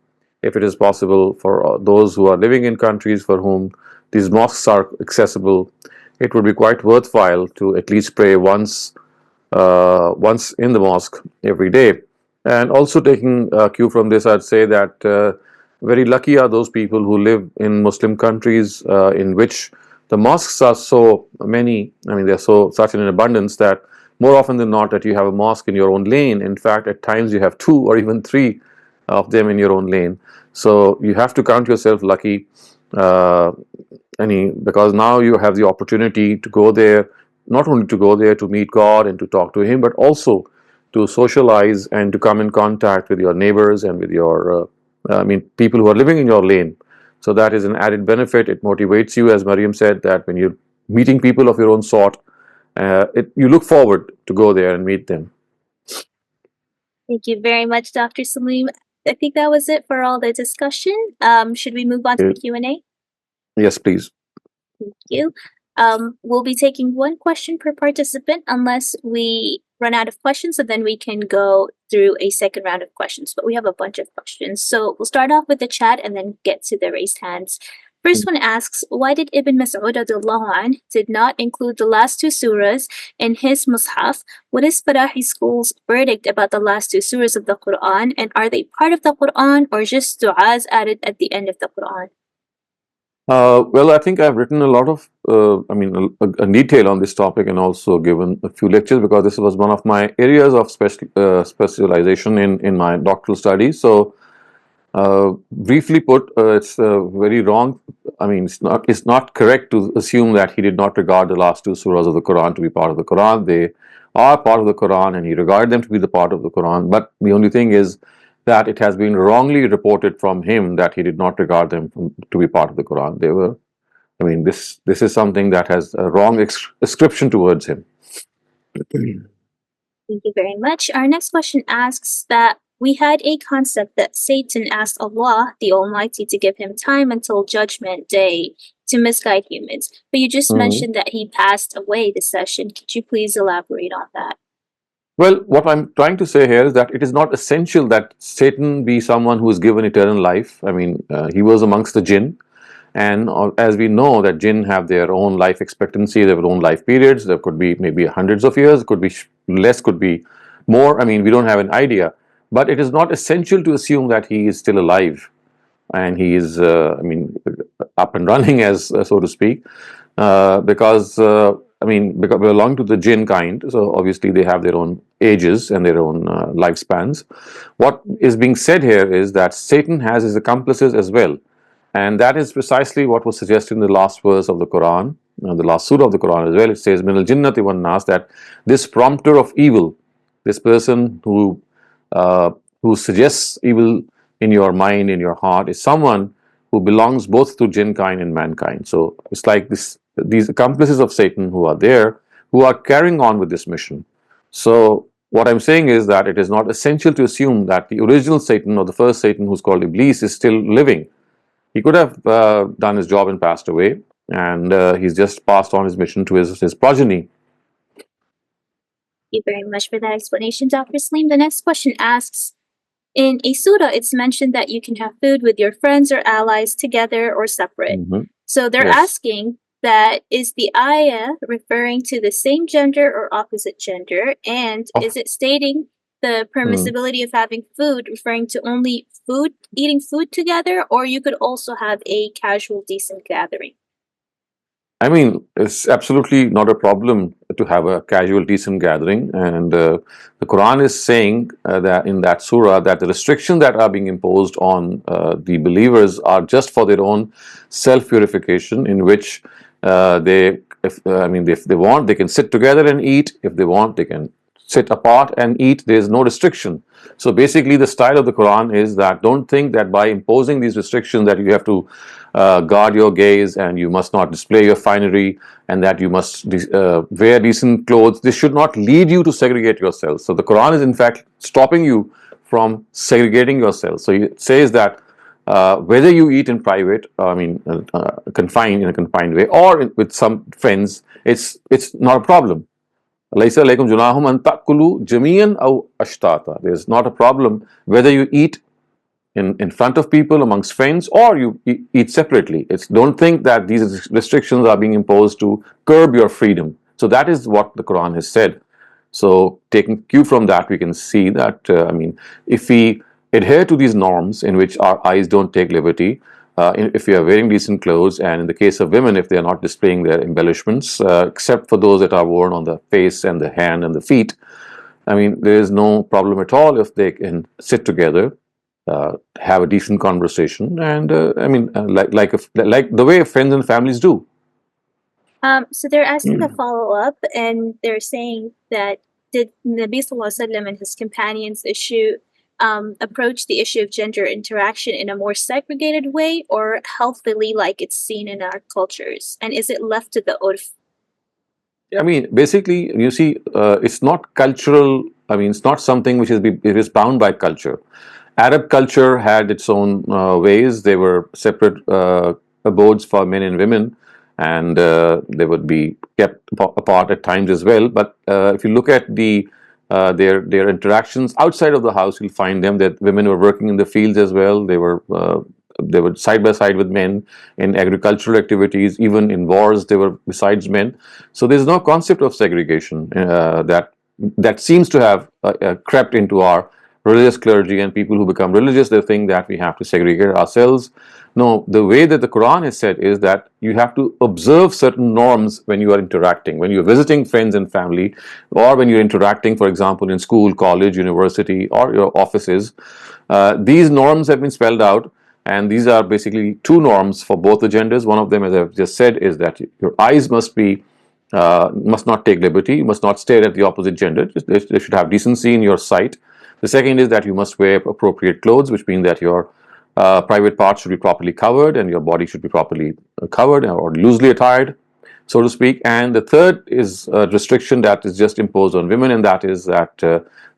S1: if it is possible for those who are living in countries for whom these mosques are accessible, it would be quite worthwhile to at least pray once in the mosque every day. And also taking cue from this, I'd say that very lucky are those people who live in Muslim countries in which the mosques are so many. I mean, they're such in abundance that more often than not that you have a mosque in your own lane. In fact, at times you have two or even three of them in your own lane. So you have to count yourself lucky. Uh, because now you have the opportunity to go there, not only to go there to meet God and to talk to Him, but also to socialize and to come in contact with your neighbors and with your, people who are living in your lane. So that is an added benefit. It motivates you, as Mariam said, that when you're meeting people of your own sort, you look forward to go there and meet them.
S3: Thank you very much, Dr. Saleem. I think that was it for all the discussion. Should we move on to the Q&A?
S1: Yes, please.
S3: Thank you. We'll be taking one question per participant unless we run out of questions, and then we can go through a second round of questions. But we have a bunch of questions. So we'll start off with the chat and then get to the raised hands. First one asks, why did Ibn Mas'ud radiallahu anh did not include the last two surahs in his mushaf? What is Farahi school's verdict about the last two surahs of the Qur'an, and are they part of the Qur'an or just du'as added at the end of the Qur'an?
S1: Well, I think I've written a lot of, a detail on this topic and also given a few lectures because this was one of my areas of specialization in my doctoral studies. So, briefly put, it's very wrong. I mean, it's not correct to assume that he did not regard the last two surahs of the Quran to be part of the Quran. They are part of the Quran, and he regarded them to be the part of the Quran. But the only thing is that it has been wrongly reported from him that he did not regard them to be part of the Quran. They were. I mean, this is something that has a wrong ascription towards him.
S3: Thank you very much. Our next question asks that we had a concept that Satan asked Allah, the Almighty, to give him time until Judgment Day to misguide humans. But you just mentioned that he passed away this session. Could you please elaborate on that?
S1: Well, what I'm trying to say here is that it is not essential that Satan be someone who is given eternal life. I mean, he was amongst the jinn. And as we know that jinn have their own life expectancy, their own life periods. There could be maybe hundreds of years, could be less, could be more. I mean, we don't have an idea. But it is not essential to assume that he is still alive and he is, up and running, as so to speak, because because we belong to the jinn kind. So obviously they have their own ages and their own lifespans. What is being said here is that Satan has his accomplices as well. And that is precisely what was suggested in the last verse of the Quran, the last surah of the Quran as well. It says, Min al jinnati wan nas, that this prompter of evil, this person who suggests evil in your mind, in your heart, is someone who belongs both to jinn kind and mankind. So it's like these accomplices of Satan who are there, who are carrying on with this mission. So what I'm saying is that it is not essential to assume that the original Satan or the first Satan, who's called Iblis, is still living. He could have done his job and passed away, and he's just passed on his mission to his progeny.
S3: Thank you very much for that explanation, Dr. Saleem. The next question asks, in a surah, it's mentioned that you can have food with your friends or allies together or separate. So they're
S1: Yes.
S3: asking that, is the ayah referring to the same gender or opposite gender? And is it stating the permissibility of having food referring to only food, eating food together, or you could also have a casual, decent gathering?
S1: I mean, it's absolutely not a problem to have a casual, decent gathering. And the Quran is saying that in that surah that the restrictions that are being imposed on the believers are just for their own self-purification, in which if they want, they can sit together and eat. If they want, they can sit apart and eat. There is no restriction. So basically, the style of the Quran is that don't think that by imposing these restrictions that you have to guard your gaze and you must not display your finery and that you must wear decent clothes. This should not lead you to segregate yourselves. So the Quran is in fact stopping you from segregating yourselves. So it says that whether you eat in private, confined in a confined way, or with some friends, it's not a problem. There's not a problem whether you eat in front of people amongst friends or you eat separately. Don't think that these restrictions are being imposed to curb your freedom. So that is what the Quran has said. So taking cue from that, we can see that if we adhere to these norms in which our eyes don't take liberty, if we are wearing decent clothes, and in the case of women, if they are not displaying their embellishments, except for those that are worn on the face and the hand and the feet, there is no problem at all if they can sit together, have a decent conversation, and like the way friends and families do.
S3: So they're asking a follow-up, and they're saying that did Nabi Sallallahu Alaihi Wasallam and his companions approach the issue of gender interaction in a more segregated way or healthily like it's seen in our cultures? And is it left to the urf?
S1: Basically, you see, it's not cultural. It's not something which it is bound by culture. Arab culture had its own ways. There were separate abodes for men and women, and they would be kept apart at times as well. But if you look at their interactions outside of the house, you'll find them that women were working in the fields as well. They were side by side with men in agricultural activities. Even in wars, they were besides men. So there's no concept of segregation that seems to have crept into our religious clergy, and people who become religious, they think that we have to segregate ourselves. No, the way that the Quran has said is that you have to observe certain norms when you are interacting, when you're visiting friends and family, or when you're interacting, for example, in school, college, university, or your offices. These norms have been spelled out, and these are basically two norms for both the genders. One of them, as I've just said, is that your eyes must not take liberty. You must not stare at the opposite gender. They should have decency in your sight. The second is that you must wear appropriate clothes, which means that your private parts should be properly covered and your body should be properly covered or loosely attired, so to speak. And the third is a restriction that is just imposed on women, and that is that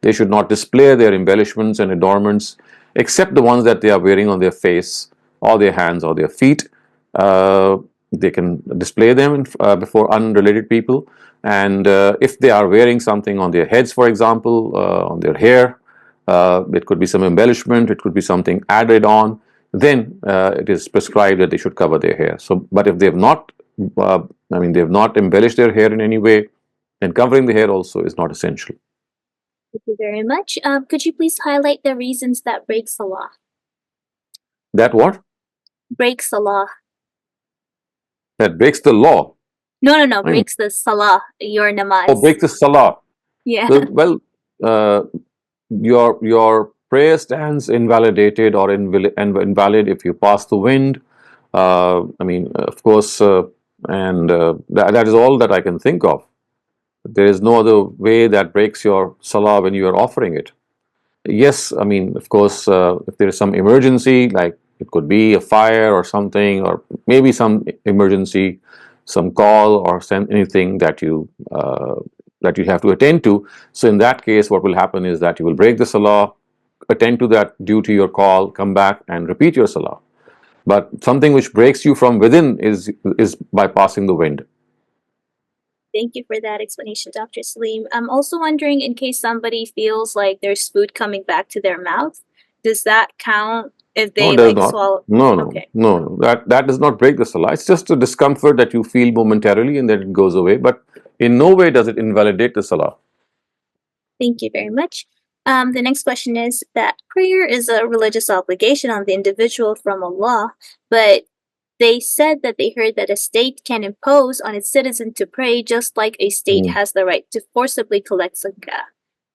S1: they should not display their embellishments and adornments except the ones that they are wearing on their face or their hands or their feet. They can display them before unrelated people. And if they are wearing something on their heads, for example, on their hair, it could be some embellishment, it could be something added on, then it is prescribed that they should cover their hair. So, but if they have not, they have not embellished their hair in any way, then covering the hair also is not essential.
S3: Thank you very much. Could you please highlight the reasons that break salah?
S1: That what?
S3: Break salah.
S1: That breaks the law.
S3: No, breaks the salah, your namaz.
S1: Oh, breaks the salah.
S3: Yeah.
S1: Well, your prayer stands invalidated or invalid if you pass the wind. Of course, that is all that I can think of. There is no other way that breaks your salah when you are offering it. Yes, of course, if there is some emergency, like it could be a fire or something, or maybe some emergency, some call or anything that you have to attend to. So in that case, what will happen is that you will break the salah, attend to that duty or call, come back and repeat your salah. But something which breaks you from within is by passing the wind.
S3: Thank you for that explanation, Dr. Saleem. I'm also wondering, in case somebody feels like there's food coming back to their mouth, does that count if
S1: No,
S3: they
S1: it does
S3: like
S1: not.
S3: swallow?
S1: No, no,
S3: Okay.
S1: no. That does not break the salah. It's just a discomfort that you feel momentarily and then it goes away. But in no way does it invalidate the salah.
S3: Thank you very much. The next question is that prayer is a religious obligation on the individual from Allah, but they said that they heard that a state can impose on its citizen to pray just like a state has the right to forcibly collect zakah.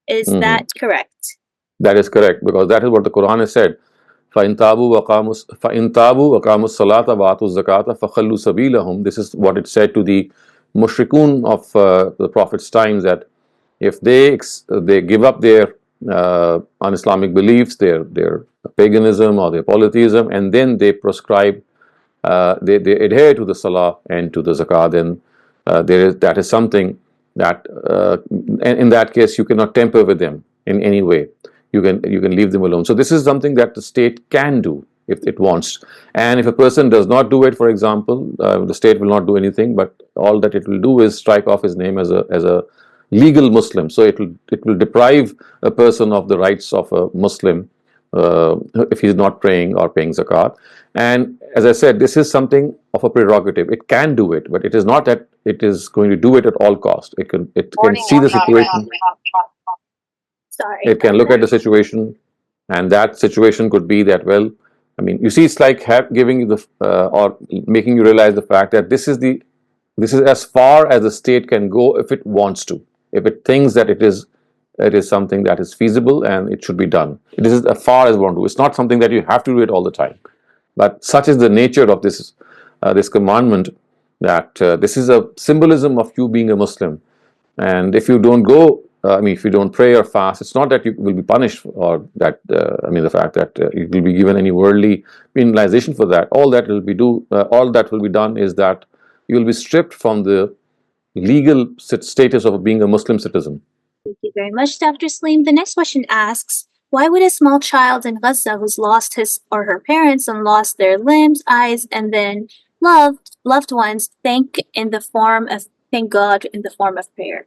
S3: Is that correct?
S1: That is correct, because that is what the Quran has said. فَإِن تَابُوا وَقَامُوا الصَّلَاةَ وَآتُوا الزَّكَاةَ فَخَلُّوا سَبِيلَهُم. This is what it said to the mushrikun of the Prophet's times, that if they give up their un-Islamic beliefs, their paganism or their polytheism, and then they prescribe, they adhere to the salah and to the zakah, then that is something that in that case you cannot tamper with them in any way. You can leave them alone. So this is something that the state can do if it wants. And if a person does not do it, for example, the state will not do anything, but all that it will do is strike off his name as a legal Muslim. So it will deprive a person of the rights of a Muslim if he's not praying or paying zakat. And as I said, this is something of a prerogative. It can do it, but it is not that it is going to do it at all cost. It can see the situation.
S3: Sorry.
S1: It can look at the situation, and that situation could be that, well, I mean, you see, it's like giving you the or making you realize the fact that this is as far as the state can go if it wants to, if it thinks that it is something that is feasible and it should be done. It is as far as one do. It's not something that you have to do it all the time. But such is the nature of this commandment, that this is a symbolism of you being a Muslim. And if you don't go, if you don't pray or fast, it's not that you will be punished, or that the fact that you will be given any worldly penalization for that. All that will be done is that you will be stripped from the legal status of being a Muslim citizen.
S3: Thank you very much, Dr. Saleem. The next question asks, why would a small child in Gaza who's lost his or her parents and lost their limbs, eyes, and then loved ones thank God in the form of prayer?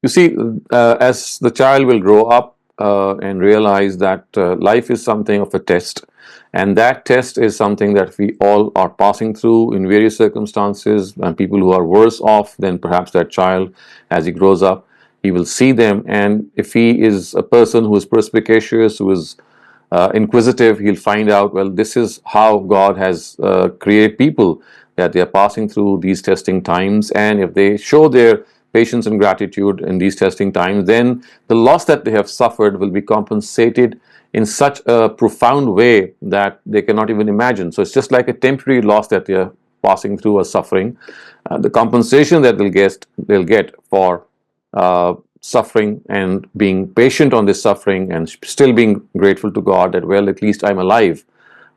S1: You see, as the child will grow up and realize that life is something of a test, and that test is something that we all are passing through in various circumstances, and people who are worse off than perhaps that child, as he grows up, he will see them, and if he is a person who is perspicacious, who is inquisitive, he'll find out, well, this is how God has created people, that they are passing through these testing times, and if they show their patience and gratitude in these testing times, then the loss that they have suffered will be compensated in such a profound way that they cannot even imagine. So it's just like a temporary loss that they are passing through or suffering. The compensation that they'll get for suffering and being patient on this suffering and still being grateful to God that, well, at least I'm alive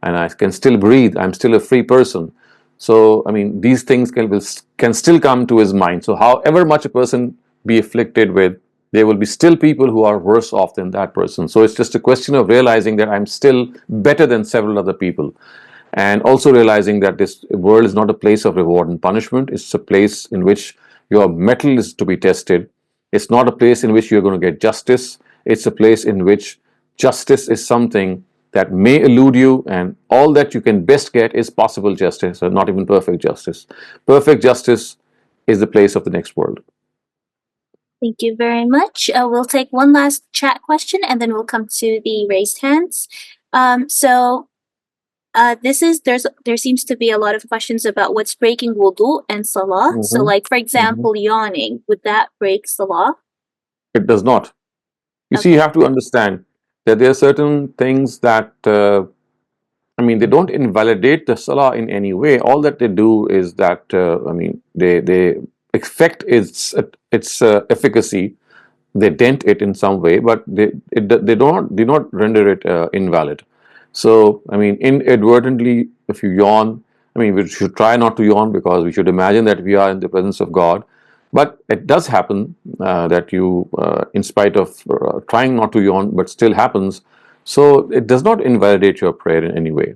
S1: and I can still breathe, I'm still a free person. So, these things can still come to his mind. So, however much a person be afflicted with, there will be still people who are worse off than that person. So, it's just a question of realizing that I'm still better than several other people. And also realizing that this world is not a place of reward and punishment. It's a place in which your mettle is to be tested. It's not a place in which you're going to get justice. It's a place in which justice is something that may elude you, and all that you can best get is possible justice, or not even perfect justice. Perfect justice is the place of the next world.
S3: Thank you very much. We'll take one last chat question and then we'll come to the raised hands. There seems to be a lot of questions about what's breaking wudu and salah. So, like, for example, yawning, would that break salah?
S1: It does not. You see, you have to understand that there are certain things that they don't invalidate the salah in any way. All that they do is that they affect its efficacy. They dent it in some way, but they do not render it invalid. So inadvertently, if you yawn, we should try not to yawn, because we should imagine that we are in the presence of God. But it does happen that you, in spite of trying not to yawn, but still happens. So it does not invalidate your prayer in any way.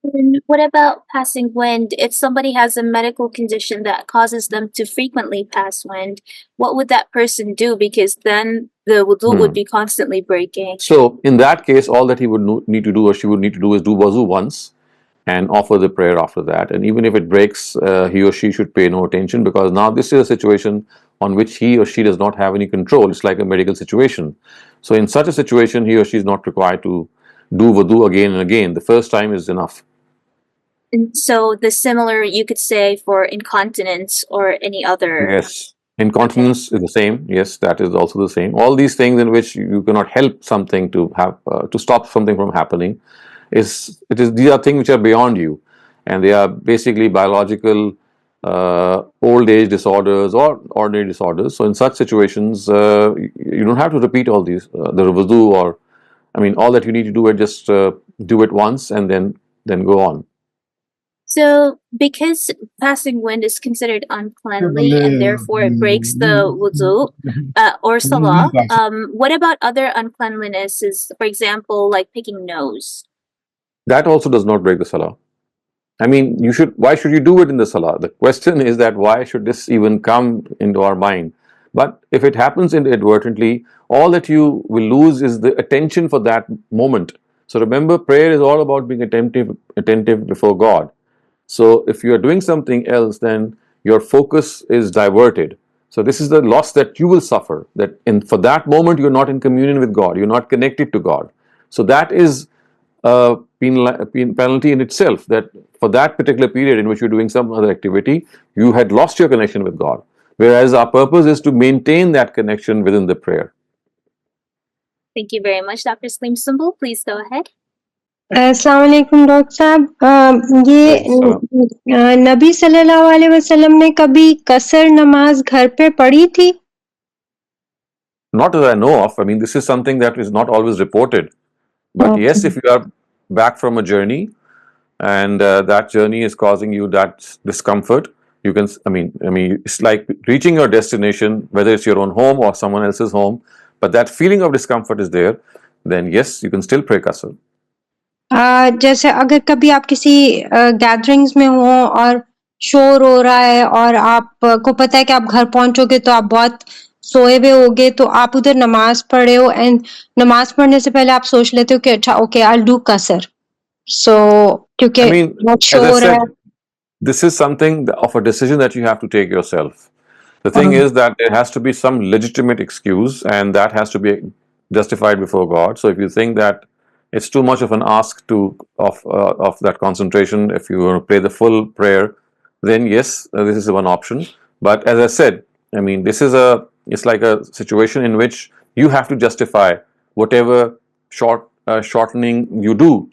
S3: And what about passing wind? If somebody has a medical condition that causes them to frequently pass wind, what would that person do? Because then the wudu would be constantly breaking.
S1: So in that case, all that he would need to do or she would need to do is do wuzu once and offer the prayer after that. And even if it breaks, he or she should pay no attention, because now this is a situation on which he or she does not have any control. It's like a medical situation. So in such a situation, he or she is not required to do wudu again and again. The first time is enough.
S3: And so the similar you could say for incontinence or any other.
S1: Yes. Incontinence is the same. Yes, that is also the same. All these things in which you cannot help something to have to stop something from happening, these are things which are beyond you, and they are basically biological old age disorders or ordinary disorders. So in such situations, you don't have to repeat all these the wudu, or I mean, all that you need to do is just do it once and then go on.
S3: So because passing wind is considered uncleanly and therefore it breaks the wudu or salah, what about other uncleanlinesses? For example, like picking nose.
S1: That also does not break the salah. I mean, why should you do it in the salah? The question is that why should this even come into our mind? But if it happens inadvertently, all that you will lose is the attention for that moment. So remember, prayer is all about being attentive before God. So if you are doing something else, then your focus is diverted. So this is the loss that you will suffer, that for that moment you're not in communion with God, you're not connected to God. So that is a penalty in itself, that for that particular period in which you're doing some other activity, you had lost your connection with God. Whereas our purpose is to maintain that connection within the prayer.
S3: Thank you very much, Dr. Saleem Sumbul. Please go ahead.
S8: अस्सलाम वालेकुम doctor साहब, ये नबी सल्लल्लाहु अलैहि वसल्लम ने कभी कसर नमाज घर पे पढ़ी थी?
S1: Not that I know of. I mean, this is something that is not always reported. But yes, if you are back from a journey and that journey is causing you that discomfort, you can, I mean, it's like reaching your destination, whether it's your own home or someone else's home, but that feeling of discomfort is there, then yes, you can still pray qasr.
S8: जैसे अगर कभी आप किसी gatherings में हो और शोर हो रहा है और आपको पता है कि आप घर पहुंचोगे तो आप बहुत सोए हुए होगे, तो आप उधर नमाज पढ़े हो एंड नमाज पढ़ने से पहले आप सोच लेते हो कि अच्छा ओके आई विल डू कसर, सो क्योंकि
S1: I mean,
S8: बहुत
S1: as I
S8: शोर है.
S1: said, this is something of a decision that you have to take yourself. The thing is that there has to be some legitimate excuse, and that has to be justified before God. So if you think that it's too much of an ask of that concentration, if you want to pray the full prayer, then yes, this is one option. But as I said, I mean, it's like a situation in which you have to justify whatever shortening you do,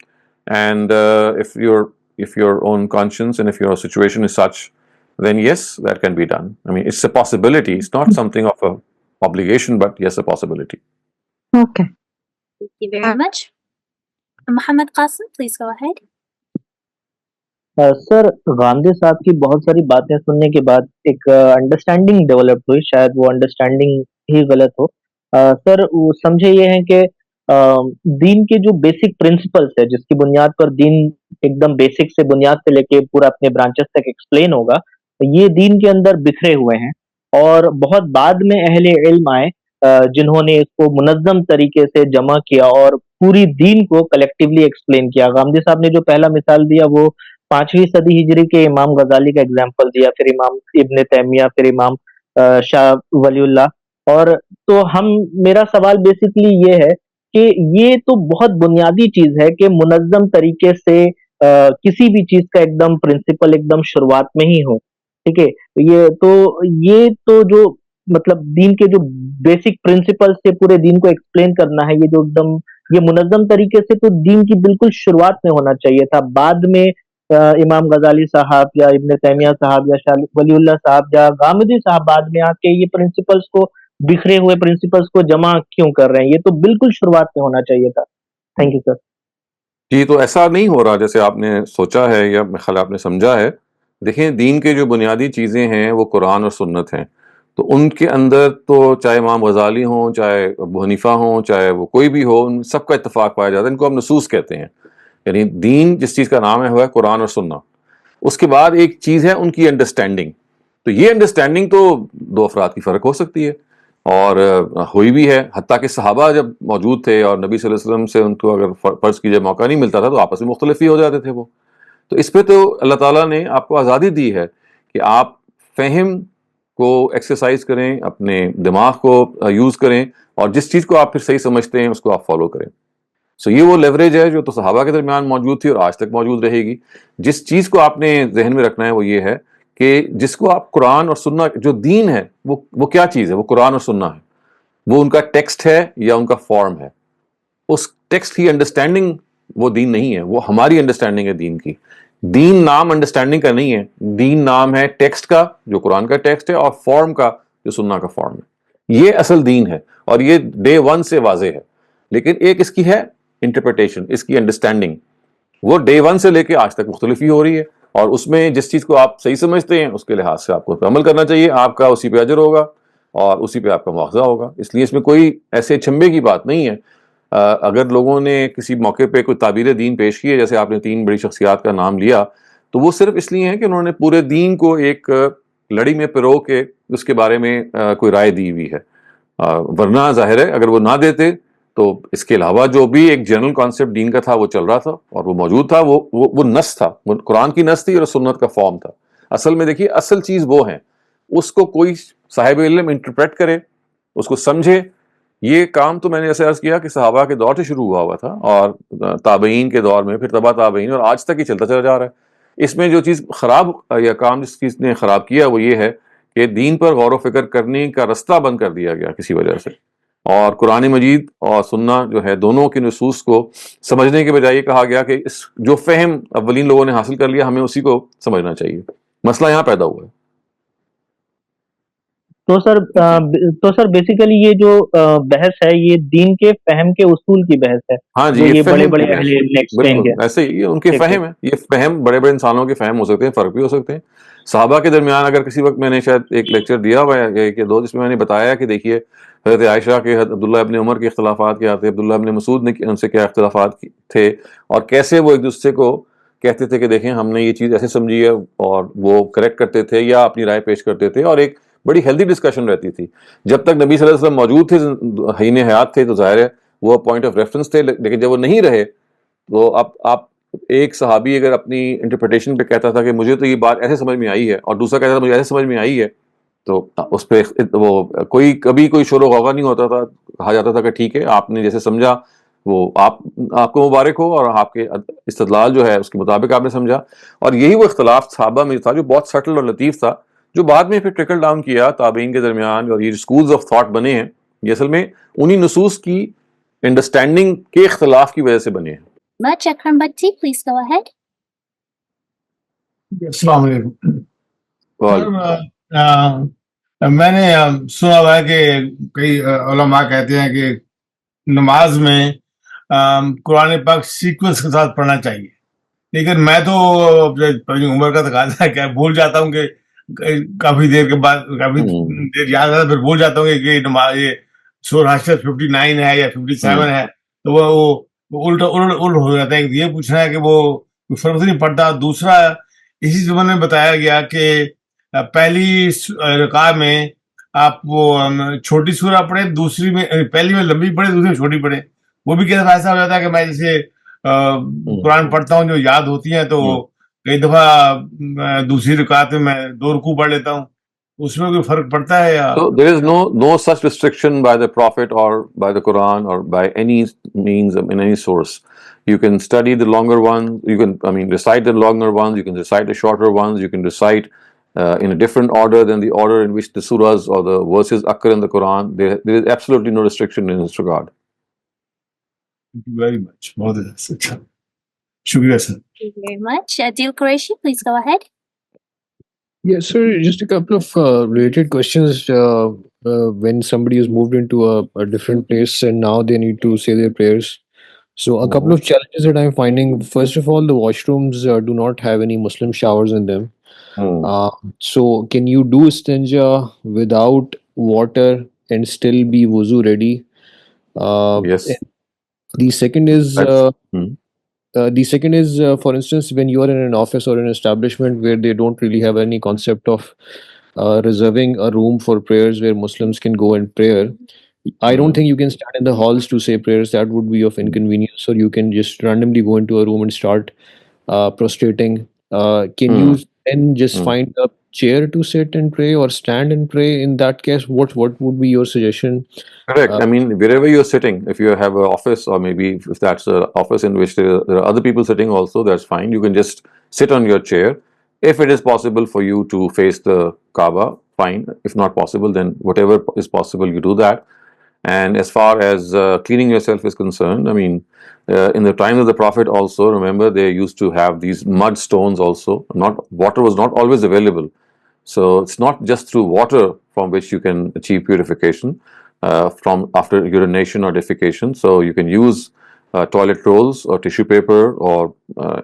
S1: and if your own conscience and if your situation is such, then yes, that can be done. I mean, it's a possibility. It's not something of a obligation, but yes, a possibility.
S8: Okay.
S3: Thank you very much. Muhammad Qasim, please go ahead.
S9: Sir, Gandhi साहब की बहुत सारी बातें सुनने के बाद एक understanding develop हुई, शायद वो अंडरस्टैंडिंग ही गलत हो। सर, वो समझे ये है कि दीन के जो बेसिक प्रिंसिपल्स है, जिसकी बुनियाद पर दीन एकदम बेसिक से बुनियाद से लेके पूरा अपने ब्रांचेस तक एक्सप्लेन होगा, ये दीन के अंदर बिखरे हुए हैं और बहुत बाद में अहले इल्म आए जिन्होंने इसको मुनज़्ज़म तरीके से जमा किया और पूरी दीन को कलेक्टिवली एक्सप्लेन किया। गांधी साहब ने जो पहला मिसाल दिया वो 5वीं सदी हिजरी के इमाम गजाली का एग्जाम्पल दिया, फिर इमाम इब्न तैमिया, फिर इमाम शाह वलीउल्लाह। और तो मेरा सवाल बेसिकली ये है कि ये तो बहुत बुनियादी चीज है कि मुनज़्ज़म तरीके से किसी भी चीज का एकदम प्रिंसिपल एकदम शुरुआत में ही हो, ठीक है? ये तो जो मतलब दीन के जो बेसिक प्रिंसिपल से पूरे दीन को एक्सप्लेन करना है, ये जो एकदम ये मुनज़्ज़म तरीके से तो दीन की बिल्कुल शुरुआत में होना चाहिए था। बाद में इमाम गजाली साहब या इब्न तैमिया साहब या शाह वलीउल्लाह साहब या गामिदी साहब बाद में आके ये प्रिंसिपल्स को बिखरे हुए प्रिंसिपल्स को जमा क्यों कर रहे हैं? ये तो बिल्कुल शुरुआत में होना चाहिए था। Thank you sir.
S1: जी, तो ऐसा नहीं हो रहा जैसे आपने सोचा है या मेरे ख्याल आपने समझा है। देखें, दीन के जो बुनियादी चीज़ें हैं वो कुरान और सुन्नत हैं, तो उनके अंदर तो चाहे इमाम गजाली हों, चाहे अबू हनीफा हों, चाहे वो कोई भी हो, उन सबका इत्तेफाक पाया जाता है। इनको हम नसूस कहते हैं। یعنی دین جس چیز کا نام ہے وہ ہے قرآن اور سننا. اس کے بعد ایک چیز ہے ان کی انڈرسٹینڈنگ. تو یہ انڈرسٹینڈنگ تو دو افراد کی فرق ہو سکتی ہے اور ہوئی بھی ہے. حتیٰ کہ صحابہ جب موجود تھے اور نبی صلی اللہ علیہ وسلم سے ان کو اگر فرض کیجیے موقع نہیں ملتا تھا تو آپس میں مختلف ہی ہو جاتے تھے وہ. تو اس پہ تو اللہ تعالیٰ نے آپ کو آزادی دی ہے کہ آپ فہم کو ایکسرسائز کریں, اپنے دماغ کو یوز کریں, اور جس چیز کو آپ پھر صحیح سمجھتے ہیں اس کو آپ فالو کریں. سو یہ وہ لیوریج ہے جو تو صحابہ کے درمیان موجود تھی اور آج تک موجود رہے گی. جس چیز کو آپ نے ذہن میں رکھنا ہے وہ یہ ہے کہ جس کو آپ قرآن اور سننا, جو دین ہے وہ کیا چیز ہے, وہ قرآن اور سننا ہے. وہ ان کا ٹیکسٹ ہے یا ان کا فارم ہے. اس ٹیکسٹ کی انڈرسٹینڈنگ وہ دین نہیں ہے, وہ ہماری انڈرسٹینڈنگ ہے دین کی. دین نام انڈرسٹینڈنگ کا نہیں ہے, دین نام ہے ٹیکسٹ کا جو قرآن کا ٹیکسٹ ہے, اور فارم کا جو سننا کا فارم ہے. یہ اصل دین ہے اور یہ ڈے ون سے واضح ہے. لیکن ایک اس کی ہے انٹرپریٹیشن, اس کی انڈرسٹینڈنگ, وہ ڈے ون سے لے کے آج تک مختلف ہی ہو رہی ہے. اور اس میں جس چیز کو آپ صحیح سمجھتے ہیں اس کے لحاظ سے آپ کو عمل کرنا چاہیے, آپ کا اسی پہ اجر ہوگا اور اسی پہ آپ کا مواخذہ ہوگا. اس لیے اس میں کوئی ایسے چھمبے کی بات نہیں ہے. اگر لوگوں نے کسی موقع پہ کوئی تعبیر دین پیش کی ہے, جیسے آپ نے 3 بڑی شخصیات کا نام لیا, تو وہ صرف اس لیے ہے کہ انہوں نے پورے دین کو ایک لڑی میں پرو کے اس کے بارے میں کوئی رائے دی ہوئی ہے. ورنہ ظاہر ہے اگر وہ نہ دیتے تو اس کے علاوہ جو بھی ایک جنرل کانسیپٹ دین کا تھا وہ چل رہا تھا اور وہ موجود تھا, وہ نص تھا, وہ قرآن کی نص تھی اور سنت کا فارم تھا. اصل میں دیکھیے اصل چیز وہ ہے, اس کو کوئی صاحب علم انٹرپریٹ کرے, اس کو سمجھے. یہ کام تو میں نے ایسے عرض کیا کہ صحابہ کے دور سے شروع ہوا تھا اور تابعین کے دور میں, پھر تبع تابعین, اور آج تک ہی چلتا چلا جا رہا ہے. اس میں جو چیز خراب یا کام جس چیز نے خراب کیا وہ یہ ہے کہ دین پر غور و فکر کرنے کا رستہ بند کر دیا گیا کسی وجہ سے, اور قرآن مجید اور سننا جو ہے دونوں کی نصوص کو سمجھنے کے بجائے یہ کہا گیا کہ اس جو فہم اولین لوگوں نے حاصل کر لیا ہمیں اسی کو سمجھنا چاہیے. مسئلہ یہاں پیدا ہوا ہے.
S9: تو سر بیسیکلی یہ جو بحث ہے یہ دین کے فہم کے اصول کی بحث ہے
S1: ہاں جی,
S9: جو
S1: یہ
S9: یہ بڑے
S1: فہم
S9: بڑے
S1: کی
S9: اہل
S1: بحث,
S9: علم نے ایکسپلین
S1: بالکل
S9: کیا.
S1: ایسے ہی یہ ان کے
S9: ٹھیک
S1: فہم ہے. یہ فہم بڑے بڑے انسانوں کے فہم ہو سکتے ہیں, فرق بھی ہو سکتے ہیں. صحابہ کے درمیان اگر کسی وقت میں نے شاید ایک لیکچر دیا ہوا ہے کہ 2 جس میں نے بتایا کہ دیکھیے حضرت عائشہ کے, عبداللہ ابن عمر کے اختلافات کیا تھے, عبداللہ ابن مسعود نے ان سے کیا اختلافات تھے, اور کیسے وہ ایک دوسرے کو کہتے تھے کہ دیکھیں ہم نے یہ چیز ایسے سمجھی ہے, اور وہ کریکٹ کرتے تھے یا اپنی رائے پیش کرتے تھے, اور ایک بڑی ہیلدی ڈسکشن رہتی تھی. جب تک نبی صلی اللہ علیہ وسلم موجود تھے, حین حیات تھے, تو ظاہر ہے وہ پوائنٹ آف ریفرنس تھے. لیکن جب وہ نہیں رہے تو اب آپ ایک صحابی اگر اپنی انٹرپریٹیشن پہ کہتا تھا کہ مجھے تو یہ بات ایسے سمجھ میں آئی ہے, اور دوسرا کہتا تھا مجھے ایسے سمجھ میں آئی ہے, تو اس پہ وہ کبھی کوئی شور و غوغا نہیں ہوتا تھا. کہا جاتا تھا کہ ٹھیک ہے آپ نے جیسے سمجھا وہ آپ کو مبارک ہو, اور آپ کے استدلال جو ہے اس کے مطابق آپ نے سمجھا. اور یہی وہ اختلاف صحابہ میں تھا جو بہت سٹل اور لطیف تھا, جو بعد میں پھر ٹرکل ڈاؤن کیا تابعین کے درمیان, اور یہ اسکولز آف تھاٹ بنے ہیں, یہ اصل میں انہی نصوص کی انڈرسٹینڈنگ کے اختلاف کی وجہ سے بنے ہیں.
S3: Much Akram Bhatti, please go ahead.
S7: السلام علیکم.
S1: وعلیکم.
S7: میں نے سنا ہوا ہے کہ کئی علماء کہتے ہیں کہ نماز میں قرآن پاک سیکوینس کے ساتھ پڑھنا چاہیے, لیکن میں تو اپنی عمر کا تقاضا ہے کہ بھول جاتا ہوں کہ کافی دیر کے بعد کافی دیر یاد آتا پھر بھول جاتا ہوں کہ نماز یہ سورہ حشر 59 ہے یا 57 ہے, تو وہ الٹ ہو جاتا ہے. یہ پوچھنا ہے کہ وہ فرق نہیں پڑتا. دوسرا اسی زمانے میں بتایا گیا کہ پہلی رکعہ میں آپ وہ چھوٹی سورہ پڑھے, دوسری میں پہلی میں لمبی پڑھے, دوسری میں چھوٹی پڑھے. وہ بھی کیسا ایسا ہو جاتا ہے کہ میں جیسے قرآن پڑھتا ہوں جو یاد ہوتی ہیں تو کئی دفعہ دوسری رکعت میں 2 رکوع پڑھ لیتا ہوں, اس میں کوئی فرق پڑتا ہے یا؟
S1: So there is no such restriction by the Prophet or by the Quran or by any means in any source. You can study the longer ones, you can recite the longer ones, you can recite the shorter ones, you can recite in a different order than the order in which the surahs or the verses occur in the Quran. There is absolutely no restriction in this regard.
S7: Thank you very much. بہت اچھا, شکریہ سر.
S3: Thank you very much. Adil Qureshi, please go ahead.
S6: Yes, sir. Just a couple of related questions. When somebody has moved into a different place and now they need to say their prayers. So a couple of challenges that I'm finding. First of all, the washrooms do not have any Muslim showers in them. So can you do istinja without water and still be wuzu ready?
S1: Yes.
S6: The second is the second is, for instance, when you are in an office or an establishment where they don't really have any concept of reserving a room for prayers where Muslims can go and prayer. I don't think you can stand in the halls to say prayers. That would be of inconvenience. Or you can just randomly go into a room and start prostrating. Can you then just find a chair to sit and pray or stand and pray? In that case, what would be your suggestion?
S1: Correct. I mean, wherever you're sitting, if you have an office, or maybe if that's an office in which there are other people sitting also, that's fine. You can just sit on your chair. If it is possible for you to face the Kaaba, fine. If not possible, then whatever is possible, you do that. And as far as cleaning yourself is concerned, I mean, in the time of the Prophet also, remember, they used to have these mud stones also. Not water was not always available. So it's not just through water from which you can achieve purification from after urination or defecation. So you can use toilet rolls or tissue paper or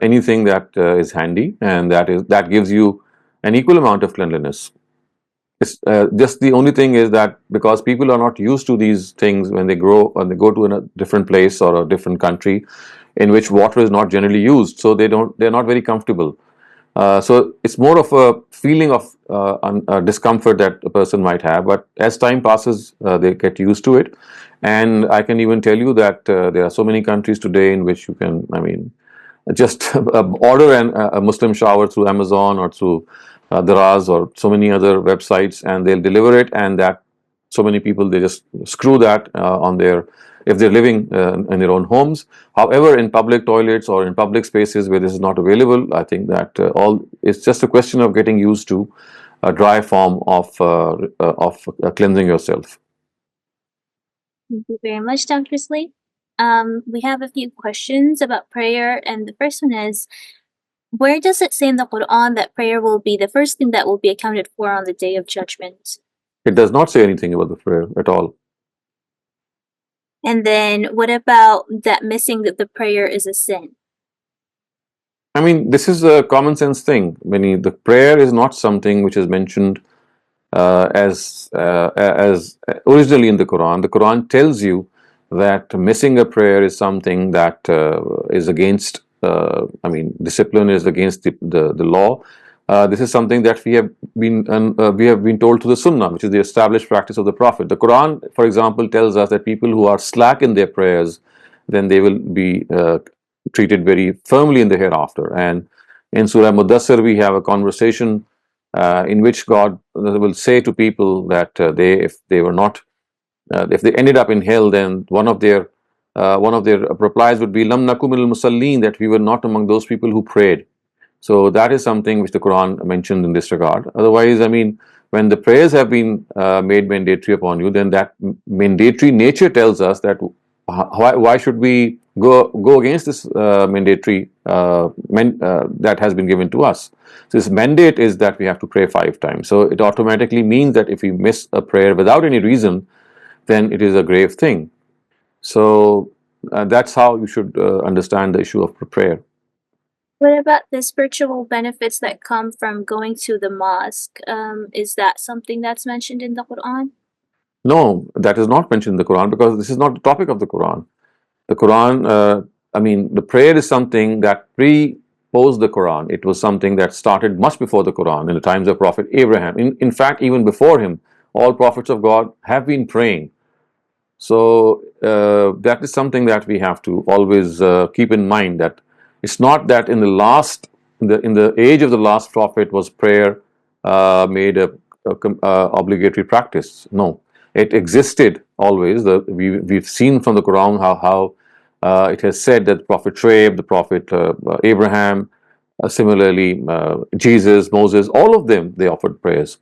S1: anything that is handy, and that gives you an equal amount of cleanliness. It's just the only thing is that because people are not used to these things when they go to a different place or a different country in which water is not generally used, so they're not very comfortable. So it's more of a feeling of discomfort that a person might have, but as time passes, they get used to it. And I can even tell you that there are so many countries today in which you can, I mean, just order a Muslim shower through Amazon or through Daraz or so many other websites, and they'll deliver it. And that so many people, they just screw that on their, if they're living in their own homes. However, in public toilets or in public spaces where this is not available, I think that it's just a question of getting used to a dry form of cleansing yourself.
S3: Thank you very much, Dr. Saleem. We have a few questions about prayer, and the first one is, where does it say in the Qur'an that prayer will be the first thing that will be accounted for on the Day of Judgment?
S1: It does not say anything about the prayer at all.
S3: And then what about that missing the prayer is a sin?
S1: I mean, this is a common sense thing. Meaning, the prayer is not something which is mentioned as originally in the Quran. The Quran tells you that missing a prayer is something that is against. I mean, discipline is against the law. This is something that we have been told through the Sunnah, which is the established practice of the Prophet. The Quran, for example, tells us that people who are slack in their prayers, then they will be treated very firmly in the hereafter. And in Surah Mudassir, we have a conversation in which God will say to people that if they ended up in hell, then one of their replies would be "Lam nakum minal musallin," that we were not among those people who prayed. So that is something which the Quran mentioned in this regard. Otherwise, I mean, when the prayers have been made mandatory upon you, then that mandatory nature tells us that why should we go against this mandatory that has been given to us. So this mandate is that we have to pray 5 times. So it automatically means that if we miss a prayer without any reason, then it is a grave thing. So that's how you should understand the issue of prayer.
S3: What about the spiritual benefits that come from going to the mosque? Is that something that's mentioned in the Quran?
S1: No, that is not mentioned in the Quran because this is not the topic of the Quran. The Quran, I mean, the prayer is something that preposed the Quran. It was something that started much before the Quran, in the times of Prophet Abraham. In fact, even before him, all prophets of God have been praying. So that is something that we have to always keep in mind, that it's not that in the age of the last prophet was prayer made a obligatory practice. No, it existed always. We've seen from the Quran how it has said that Prophet Shuaib, the Prophet Abraham, similarly Jesus, Moses, all of them, they offered prayers.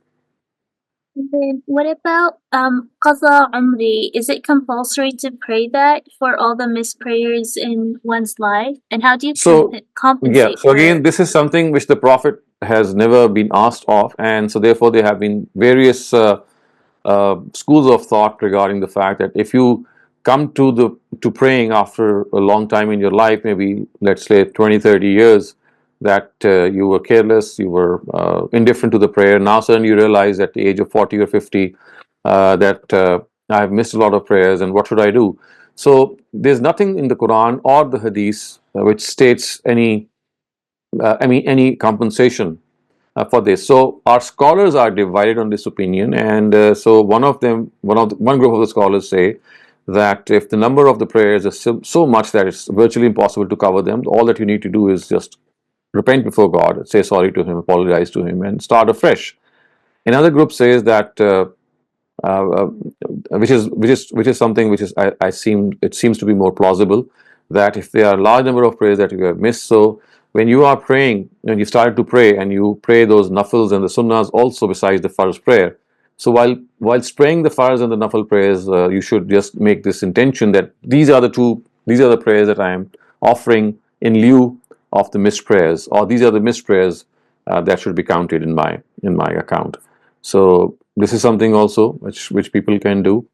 S3: Then what about Qadha Umri? Is it compulsory to pray that for all the missed prayers in one's life? And how do you compensate
S1: So
S3: for
S1: again,
S3: it?
S1: this is something which the Prophet has never been asked of, and so therefore there have been various schools of thought regarding the fact that if you come to praying after a long time in your life, maybe let's say 20-30 years, that you were careless, you were indifferent to the prayer. Now suddenly you realize at the age of 40 or 50 that I have missed a lot of prayers, and what should I do? So there's nothing in the Quran or the Hadith which states any any compensation for this. So our scholars are divided on this opinion, and so one group of the scholars say that if the number of the prayers is so much that it's virtually impossible to cover them, all that you need to do is just repent before God, say sorry to Him, apologize to Him, and start afresh. Another group says that uh, which is something which is it seems to be more plausible, that if there are a large number of prayers that you have missed, so when you are praying, when you started to pray and you pray those nafils and the sunnahs also besides the farz prayer, so whilst praying the farz and the nafil prayers, you should just make this intention that these are the prayers that I am offering in lieu of the missed prayers, or these are the missed prayers that should be counted in my account. So this is something also which people can do.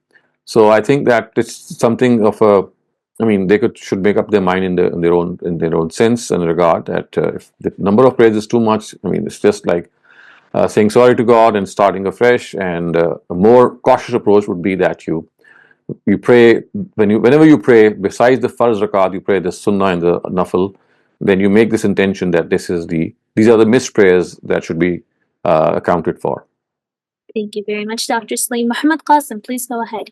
S1: So I think that it's something of a, I mean, they should make up their mind in their own sense and regard that if the number of prayers is too much, I mean, it's just like saying sorry to God and starting afresh. And a more cautious approach would be that you pray whenever you pray besides the farz rakat, you pray the sunnah and the nafil. Then you make this intention that these are the missed prayers that should be accounted for.
S3: Thank you very much, Dr. Saleem. Muhammad Qasim, please go ahead.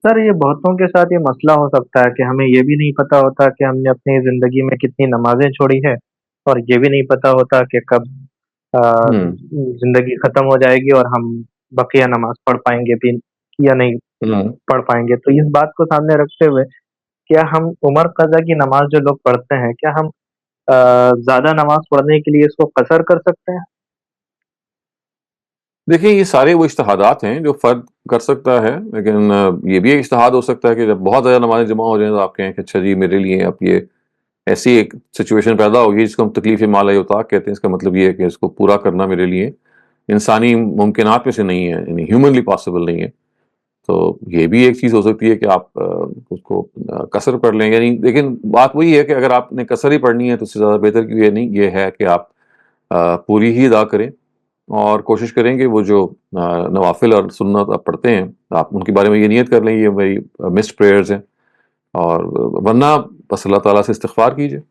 S9: Sir ये बहुतों के साथ ये मसला हो सकता है कि हमें ये भी नहीं पता होता कि हमने अपनी ज़िंदगी में कितनी नमाज़ें छोड़ी है, और ये भी नहीं पता होता कि कब ज़िंदगी ख़त्म हो जाएगी और हम बक़िया नमाज़ पढ़ पाएँगे भी या नहीं पढ़ पाएँगे। तो इस बात को सामने रखते हुए क्या हम उमर क़ज़ा की नमाज़ जो लोग पढ़ते हैं, क्या हम ज़्यादा नमाज़ पढ़ने के लिए इसको क़सर कर सकते हैं?
S1: देखिए, ये सारे वो इज्तिहादात हैं जो फ़र्द कर सकता है, लेकिन ये भी एक इज्तिहाद हो सकता है कि जब बहुत ज़्यादा नमाज़ें जमा हो जाएँ तो आप कहें कि अच्छा जी, मेरे लिए अब ये ऐसी एक सिचुएशन पैदा होगी जिसको हम तकलीफ़ माला युताक़ कहते हैं। इसका मतलब ये है कि इसको पूरा करना मेरे लिए इंसानी मुमकिनात में से नहीं है, यानी ह्यूमनली पॉसिबल नहीं है। तो ये भी एक चीज़ हो सकती है कि आप उसको कसर पढ़ लें, यानी लेकिन बात वही है कि अगर आपने कसर ही पढ़नी है तो उससे ज़्यादा बेहतर क्यों ये है कि आप पूरी ही अदा करें और कोशिश करें कि वो जो नवाफिल और सुन्नत आप पढ़ते हैं, आप उनके बारे में ये नियत कर लें ये मेरी मिस्ड प्रेयर्स हैं, और वरना बस अल्लाह ताला से इस्तिग़फ़ार कीजिए।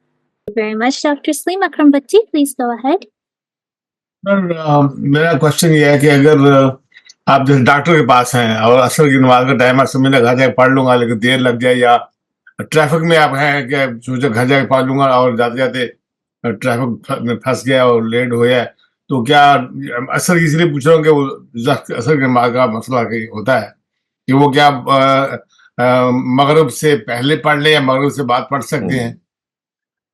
S3: Very much, Dr. Saleem. Akram Bhatti, please go ahead.
S7: Sir मेरा क्वेश्चन ये है कि अगर आप जैसे डॉक्टर के पास हैं और असर की नमाज का टाइम है, मैंने घर जाके पढ़ लूंगा लेकिन देर लग जाए, या ट्रैफिक में आप हैं कि सोचा घर जाके पढ़ लूंगा और जाते जाते ट्रैफिक में फंस गया और लेट हो गया, तो क्या असर इसलिए पूछ रहा हूँ कि वो असर की नमाज का मसला होता है कि वो क्या मगरिब से पहले पढ़ ले या मगरिब से बाद पढ़ सकते हैं?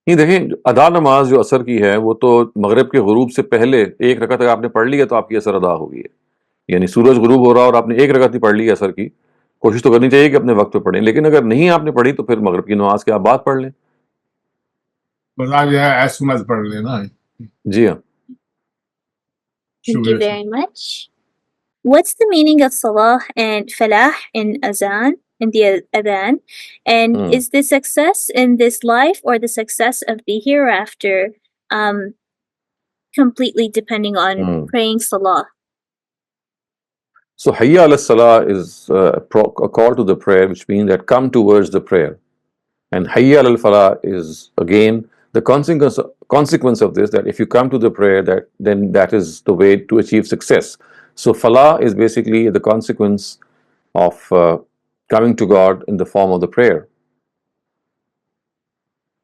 S1: नहीं, देखें, अदा नमाज जो असर की है वो तो मगरिब के गुरूब से पहले एक रकात अगर आपने पढ़ ली है तो आपकी असर अदा हो गई है। यानी सूरज गुरूब हो रहा और आपने एक रकात ही पढ़ ली है असर की, कोशिश तो करनी चाहिए कि अपने वक्त पे पढ़ें, लेकिन अगर नहीं आपने पढ़ी तो फिर मगरिब की नमाज के आप बाद पढ़ लें।
S7: बस आप जो है एज सुन एज पढ़ लेना।
S1: जी हाँ।
S3: Thank you very much. What's the meaning of salah and falah in azan, in the adhan? And is the success in this life or the success of the hereafter completely depending on praying salah?
S1: So hayya ala salah is a call to the prayer, which means that come towards the prayer. And hayya ala falah is again the consequence of this, that if you come to the prayer, then that is the way to achieve success. So falah is basically the consequence of coming to God in the form of the prayer.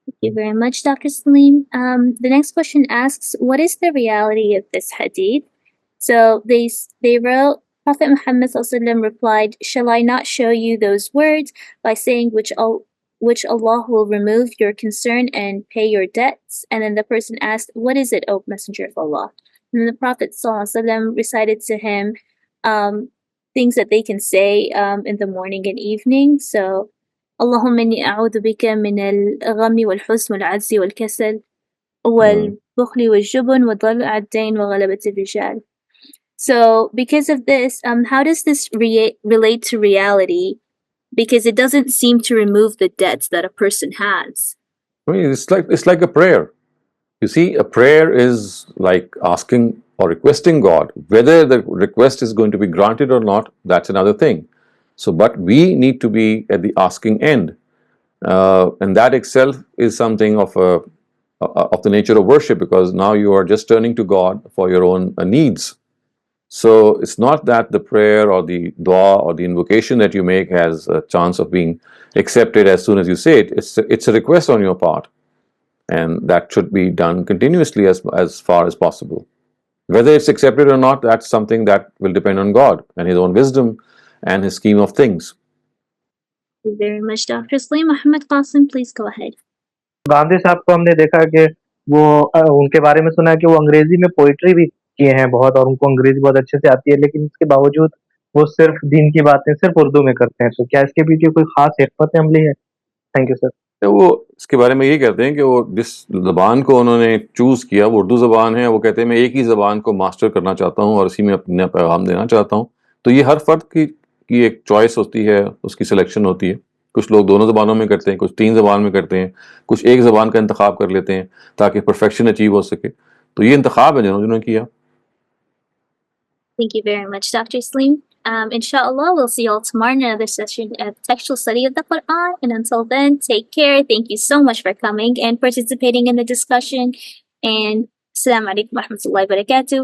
S3: Thank you very much, Dr. Saleem. The next question asks, what is the reality of this hadith? So they wrote, Prophet Muhammad ﷺ replied, shall I not show you those words by saying which Allah will remove your concern and pay your debts? And then the person asked, what is it, O Messenger of Allah? And then the Prophet ﷺ recited to him things that they can say in the morning and evening. So, Allahumma inni a'udhu bika min al-ghammi wal-huzn wal-'ajzi wal-kasal wal-bukhli wal-jubn wa dhal'i ad-dayn wa ghalabati ar-rijal. So, because of this, how does this relate to reality? Because it doesn't seem to remove the debts that a person has.
S1: I mean, it's like a prayer. You see, a prayer is like asking or requesting God. Whether the request is going to be granted or not, that's another thing. So, but we need to be at the asking end. And that itself is something of the nature of worship, because now you are just turning to God for your own needs. So it's not that the prayer or the dua or the invocation that you make has a chance of being accepted as soon as you say it. It's a request on your part, and that should be done continuously as far as possible. Whether it's accepted or not, that's something that will depend on God and His own wisdom and His scheme of things.
S3: Thank you very much, Dr. Saleem. Ahmed Qasim, please go ahead.
S9: Gandhi साहब को हमने देखा कि वो उनके बारे में सुना है कि वो अंग्रेजी में पोइट्री भी किए हैं बहुत, और उनको अंग्रेजी बहुत अच्छे से आती है, लेकिन इसके बावजूद वो सिर्फ दीन की बातें सिर्फ उर्दू में करते हैं। तो क्या इसके पीछे कोई खास हिकमत अमली है? Thank you sir.
S1: तो वो इसके बारे में यही कहते हैं कि वो जिस ज़बान को उन्होंने चूज़ किया वो उर्दू ज़बान है। वो कहते हैं मैं एक ही ज़बान को मास्टर करना चाहता हूँ और इसी में अपना पैगाम देना चाहता हूँ। तो ये हर फ़र्द की एक चॉइस होती है, उसकी सिलेक्शन होती है। कुछ लोग दोनों ज़बानों में करते हैं, कुछ 3 ज़बान में करते हैं, कुछ एक ज़बान का इंतखाब कर लेते हैं ताकि परफेक्शन अचीव हो सके। तो ये इंतखाब है जिन्होंने किया।
S3: Thank you very much, Dr. Saleem. Inshallah, we'll see you all tomorrow in another session of textual study of the Qur'an. And until then, take care. Thank you so much for coming and participating in the discussion. And Assalamu alaikum wa rahmatullahi wa barakatuh.